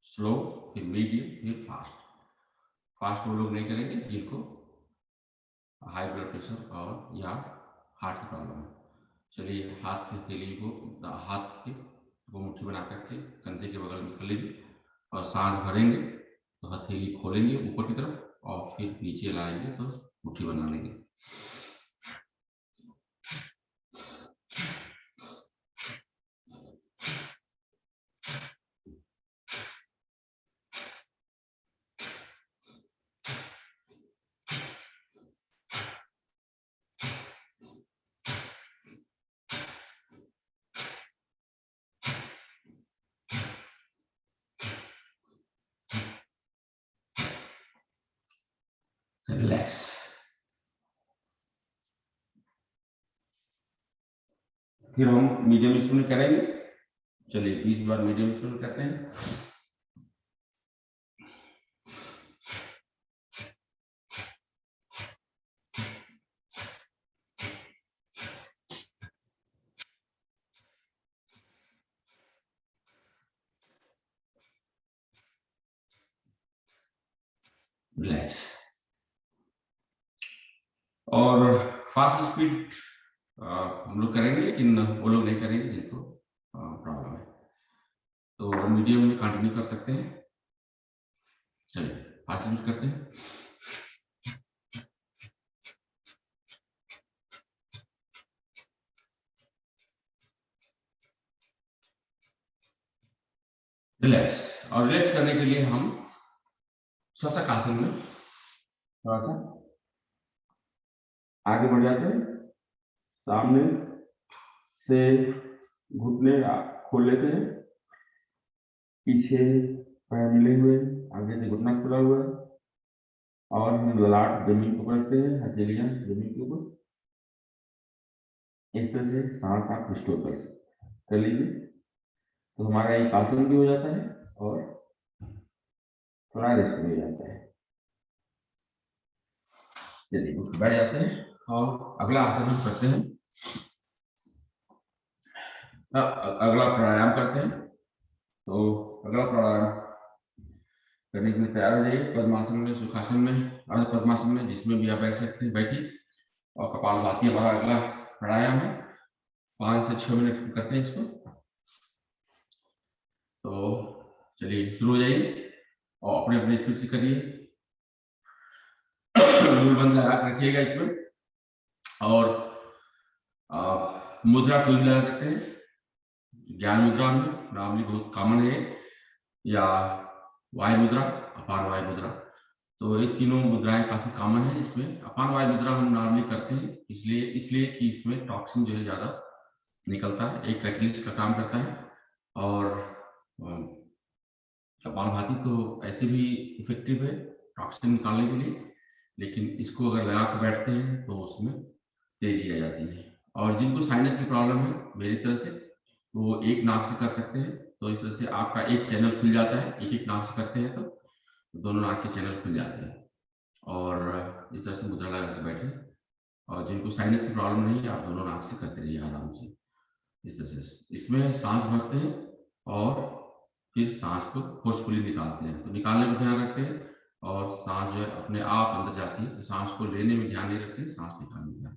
S1: स्लो, फिर मीडियम, फिर फास्ट। फास्ट वो लोग नहीं करेंगे जिनको हाई ब्लड प्रेशर और या हार्ट की प्रॉब्लम है। चलिए हाथ की हथेली को, हाथ के वो मुट्ठी बना करके कंधे के बगल में कर लीजिए, और सांस भरेंगे तो हथेली खोलेंगे ऊपर की तरफ, और फिर नीचे लाएंगे तो मुट्ठी बना लेंगे। रिलैक्स। फिर हम मीडियम स्पून करेंगे। चलिए 20 बार मीडियम स्पून करते हैं। रिलैक्स। और फास्ट स्पीड हम लोग करेंगे, लेकिन वो लोग नहीं करेंगे जिनको प्रॉब्लम है, तो मीडियम में कंटिन्यू कर सकते हैं। चलिए फास्ट स्पीड करते हैं। रिलैक्स। और रिलैक्स करने के लिए हम शशक आसन में थोड़ा सा आगे बढ़ जाते हैं, सामने से घुटने खोल लेते हैं, पीछे पैर मिले हुए, आगे से घुटना खुला हुआ है, और हम ललाट जमीन को पकड़ते हैं, हथेलियां जमीन के ऊपर। इस तरह से सांस आप रिस्टोर कर लीजिए, तो हमारा एक आसन भी हो जाता है और थोड़ा रेस्ट भी हो जाता है। चलिए उसको बैठ जाते हैं और अगला आसन हम करते हैं। अगला प्राणायाम करते हैं। तो अगला प्राणायाम करने के लिए तैयार हो जाइए। पद्मासन में, सुखासन में, अर्ध पद्मासन में, जिसमें भी आप बैठ सकते हैं बैठिए। और कपालभाति हमारा अगला प्राणायाम है। 5 से 6 मिनट करते हैं इसको। तो चलिए शुरू हो जाइए और अपने अपने स्पीड से करिए। बंद लगा रखिएगा इसमें। और मुद्रा कोई भी लगा सकते हैं। ज्ञान मुद्रा में नॉर्मली बहुत कॉमन है, या वायु मुद्रा, अपान वायु मुद्रा। तो ये तीनों मुद्राएं काफी कॉमन है। इसमें अपान वायु मुद्रा हम नॉर्मली करते हैं इसलिए कि इसमें टॉक्सिन जो है ज्यादा निकलता है, एक कैटलिस्ट का काम करता है। और कपालभाति तो ऐसे भी इफेक्टिव है टॉक्सिन निकालने के लिए, लेकिन इसको अगर लगा कर बैठते हैं तो उसमें तेजी आ जाती है। और जिनको साइनस की प्रॉब्लम है मेरी तरह से, वो एक नाक से कर सकते हैं। तो इस तरह से आपका एक चैनल खुल जाता है। एक एक नाक से करते हैं तो दोनों नाक के चैनल खुल जाते हैं। और इस तरह से मुद्रा लगा कर बैठे। और जिनको साइनस की प्रॉब्लम नहीं है, आप दोनों नाक से करते रहिए आराम से। इस तरह से इसमें सांस भरते हैं और फिर सांस को फोर्सफुली निकालते हैं। तो निकालने में ध्यान रखते हैं, और सांस जो है अपने आप अंदर जाती है। तो सांस को लेने में ध्यान नहीं रखते, सांस निकालने में ध्यान।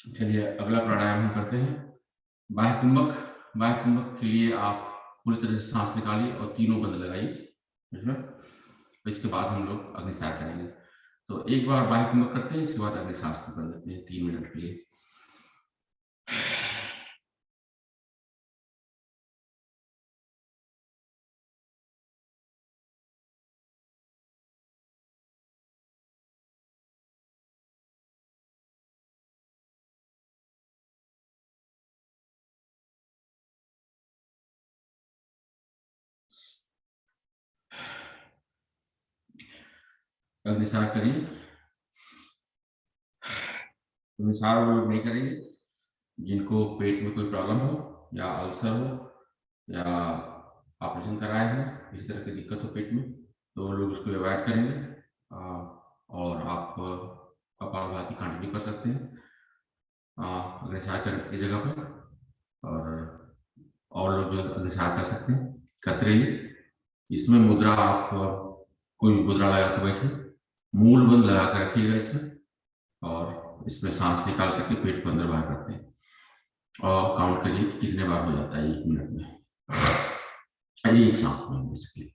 S1: चलिए अगला प्राणायाम हम करते हैं बाह्य कुंभक। बाह्य कुंभक के लिए आप पूरी तरह से सांस निकालिए और तीनों बंद लगाइए। इसके बाद हम लोग अग्निसार करेंगे। तो एक बार बाह्य कुंभक करते हैं, इसके बाद अग्निसार शुरू कर देते हैं 3 मिनट के लिए। अग्निसार करिए। अग्निसार वो लोग नहीं करेंगे जिनको पेट में कोई प्रॉब्लम हो या अल्सर हो या ऑपरेशन कराए हो, इस तरह की दिक्कत हो पेट में, तो वो लोग उसको अवॉइड करेंगे। और आप कपालभाति कंटिन्यू कर सकते हैं अग्निसार करने की जगह पर। और लोग जो अग्निसार कर सकते हैं करते रहिए। इसमें मुद्रा आप कोई भी मुद्रा लगा कर बैठिए, मूल बंद लगा कर रखिएगा इसमें, और इसमें सांस निकाल करके पेट को अंदर बाहर करते हैं और काउंट करिए कितने बार हो जाता है 1 मिनट में, एक सांस में बेसिकली।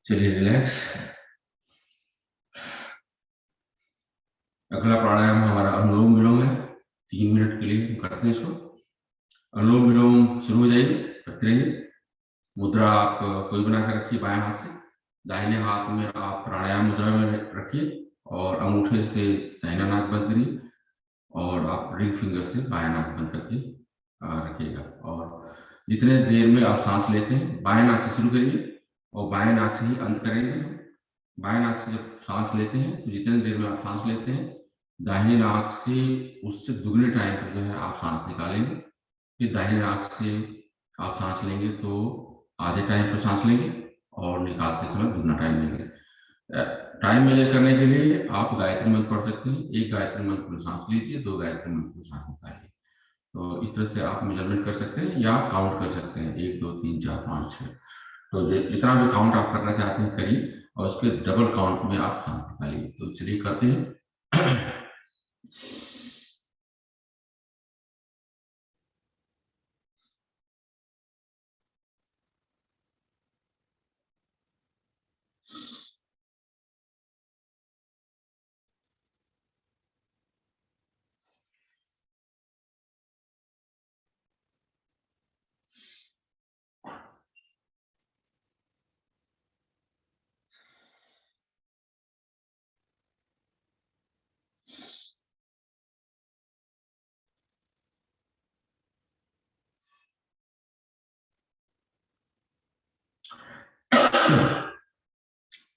S1: चलिए रिलैक्स। अगला प्राणायाम हमारा अनुलोम विलोम है। 3 मिनट के लिए हम करते हैं इसको। अनुलोम विलोम शुरू हो जाइए, करते रहिए। मुद्रा आप कोई बनाकर रखिए बाएं हाथ से, दाहिने हाथ में आप प्राणायाम मुद्रा में रखिए और अंगूठे से दाहिना नाक बंद करिए और आप रिंग फिंगर से बायां नाक बंद करके रखिएगा। और जितने देर में आप सांस लेते हैं बाएं नाक से शुरू करिए और बाएं नाक से ही अंत करेंगे। बाएं नाक से जब सांस लेते हैं तो जितने देर में आप सांस लेते हैं दाहिने नाक से उससे दुगने टाइम पर जो है आप सांस निकालेंगे। फिर दाहिने नाक से आप सांस लेंगे तो आधे टाइम पर सांस लेंगे और निकालते समय दुगना टाइम लेंगे। टाइम मेजर करने के लिए आप गायत्री मंत्र पढ़ सकते हैं। 1 गायत्री मंत्र में सांस लीजिए, 2 गायत्री मंत्र में सांस निकालिए। तो इस तरह से आप मेजरमेंट कर सकते हैं या काउंट कर सकते हैं 1 2 3 4 5 6। तो जितना भी काउंट आप करना चाहते हैं करिए और उसके डबल काउंट में आप सांस निकालिए। तो चलिए करते हैं।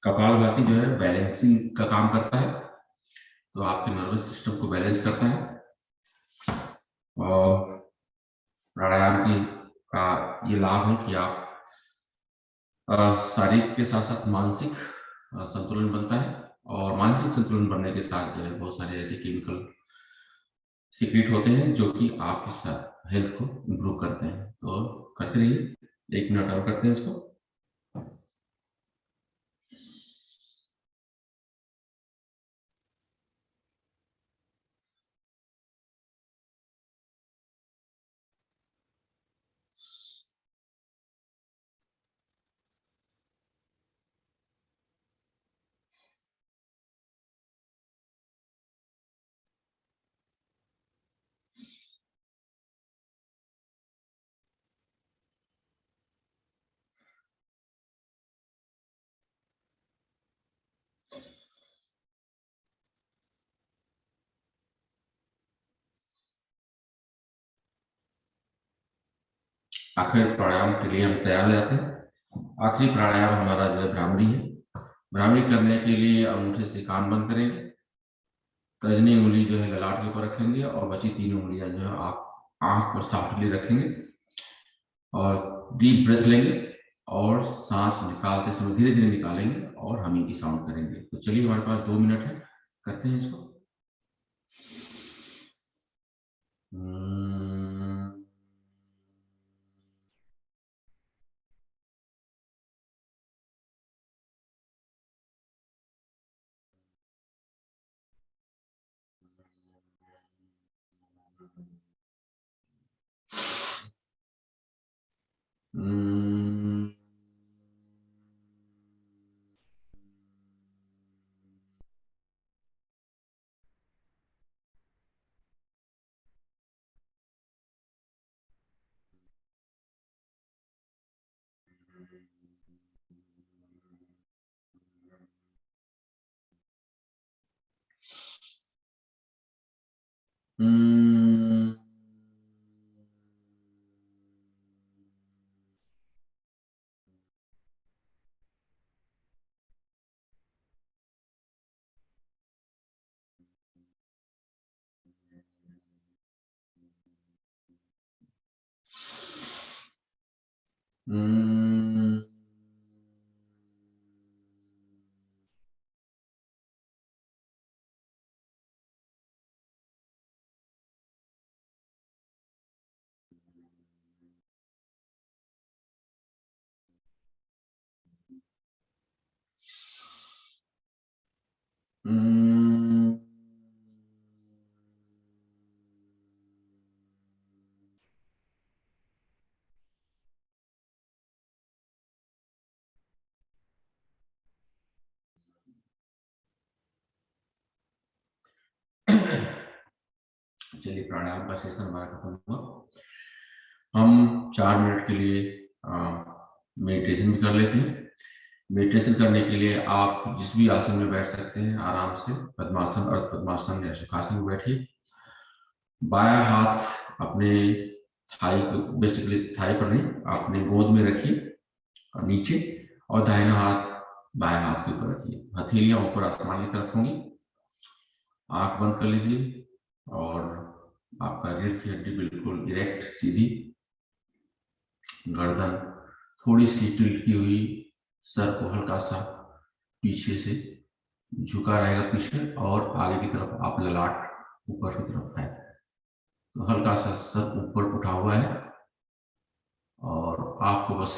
S1: कपालभाति जो है बैलेंसिंग का काम करता है। तो आपके नर्वस सिस्टम को बैलेंस करता है। और प्राणायाम की का ये लाभ है कि आप शारीरिक के साथ साथ मानसिक संतुलन बनता है, और मानसिक संतुलन बनने के साथ जो है बहुत सारे ऐसे केमिकल सीक्रेट होते हैं जो कि आपकी हेल्थ को इम्प्रूव करते हैं। तो करते रहिए, 1 मिनट और करते हैं इसको। आखिर प्राणायाम के लिए हम तैयार हो जाते हैं। आखिरी प्राणायाम हमारा जो है भ्रामरी है। भ्रामरी करने के लिए अंगूठे से कान बंद करेंगे, तर्जनी उंगली जो है ललाट के ऊपर रखेंगे, और बची 3 उंगलियां जो है आप आंख पर सॉफ्टली रखेंगे, और डीप ब्रेथ लेंगे, और सांस निकालते समय धीरे धीरे निकालेंगे और हमिंग की साउंड करेंगे। तो चलिए, हमारे पास 2 मिनट है, करते हैं इसको। चलिए, प्राणायाम का सेशन हमारा खत्म हुआ। हम 4 मिनट के लिए मेडिटेशन भी कर लेते हैं। मेडिटेशन करने के लिए आप जिस भी आसन में बैठ सकते हैं आराम से, पद्मासन, अर्ध पद्मासन या सुखासन में बैठिए। बायां हाथ अपने थाई को, बेसिकली थाई पर नहीं, अपने गोद में रखिए और नीचे, और दाहिना हाथ बाएं हाथ के ऊपर रखिए। हथेलियां ऊपर आसमान की तरफ होंगी। आंख बंद कर लीजिए, और आपका रीढ़ की हड्डी बिल्कुल इरेक्ट, सीधी, गर्दन थोड़ी सी टिल्ट की हुई, सर को हल्का सा पीछे से झुका रहेगा पीछे, और आगे की तरफ आप ललाट ऊपर की तरफ है, तो हल्का सा सर ऊपर उठा हुआ है। और आपको बस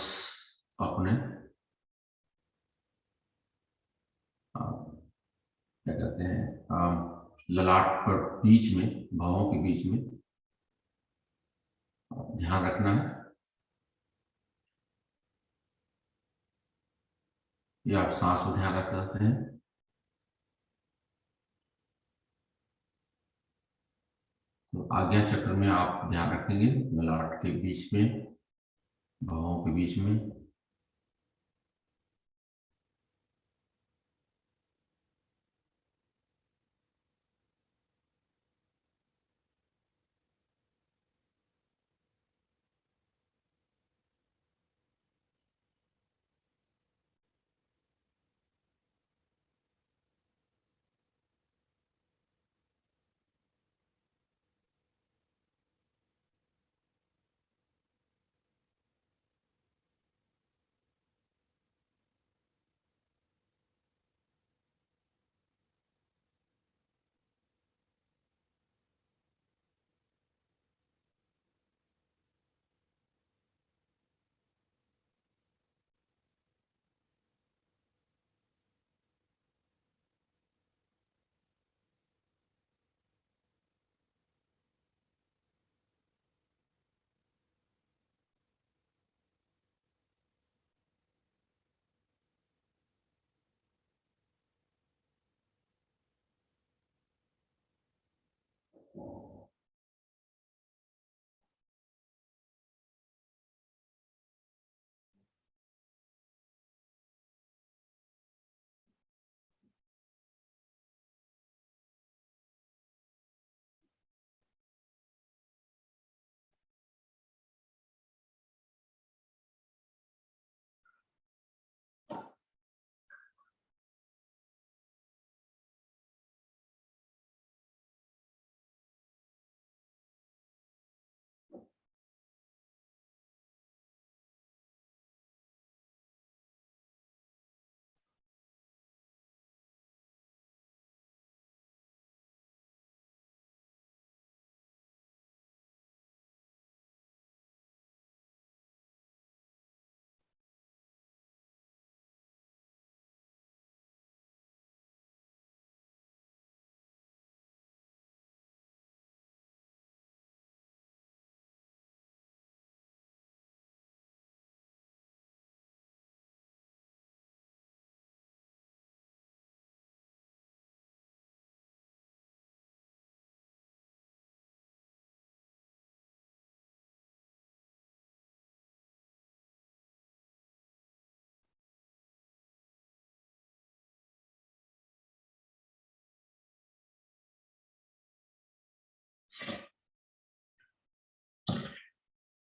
S1: अपने क्या कहते हैं, ललाट पर बीच में, भावों के बीच में ध्यान रखना है। या आप सांस में ध्यान रख सकते हैं। तो आज्ञा चक्र में आप ध्यान रखेंगे, ललाट के बीच में, भावों के बीच में।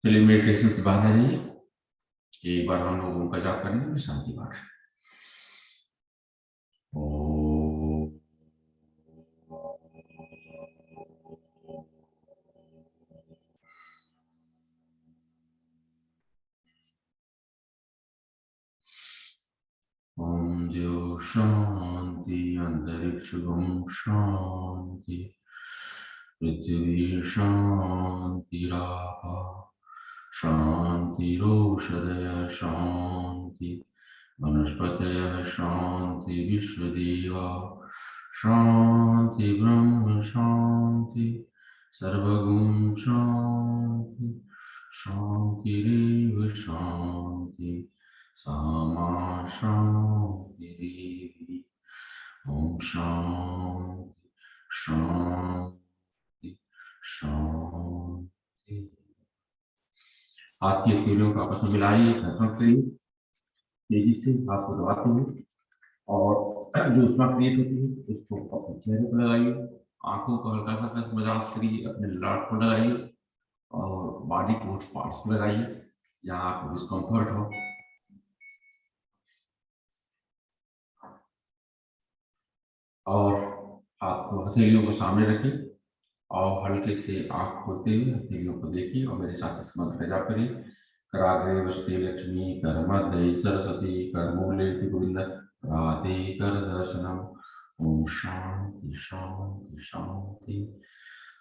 S1: चलिए मेडिटेशन से बाहर आ जाइए। एक बार हम लोग ओम का जाप करेंगे शांति पाठ। ओम जो शांति अंतरिक्ष शांति पृथ्वी शांतिरापा शांतिरोषधय शांति वनस्पतयः शांति विश्वदेवा शांति ब्रह्म शांति सर्वगुण शांति शांतिरेव शांति सामा शांतिरेव। ओम शांति शांति शांति। हाथ की हथेलियों का आपस में मिलाइए, संकल्प करिए तेजी से हाथ को दबाते हुए, और जो उष्मा क्रिएट होती है उसको अपने चेहरे पर लगाइए। आंखों को हल्का सा मसाज करिए, अपने ललाट को लगाइए और बॉडी को पार्ट्स पर लगाइए जहाँ आपको डिस्कम्फर्ट हो। और हाथ को हथेलियों को सामने रखिए और हल्के से आंख खोलते हुए हथेलियों को देखिए और मेरे साथ इस मंत्र का जाप करिए। कराग्रे वसते लक्ष्मी करमध्ये सरस्वती करमूले गोविंद राधे कर दर्शनम। ओम शांति शांति शांति।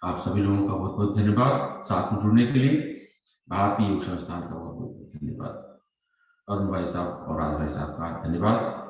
S1: आप सभी लोगों का बहुत बहुत धन्यवाद साथ में जुड़ने के लिए। भारतीय योग संस्थान का बहुत बहुत धन्यवाद। अरुण भाई साहब और राज भाई साहब का धन्यवाद।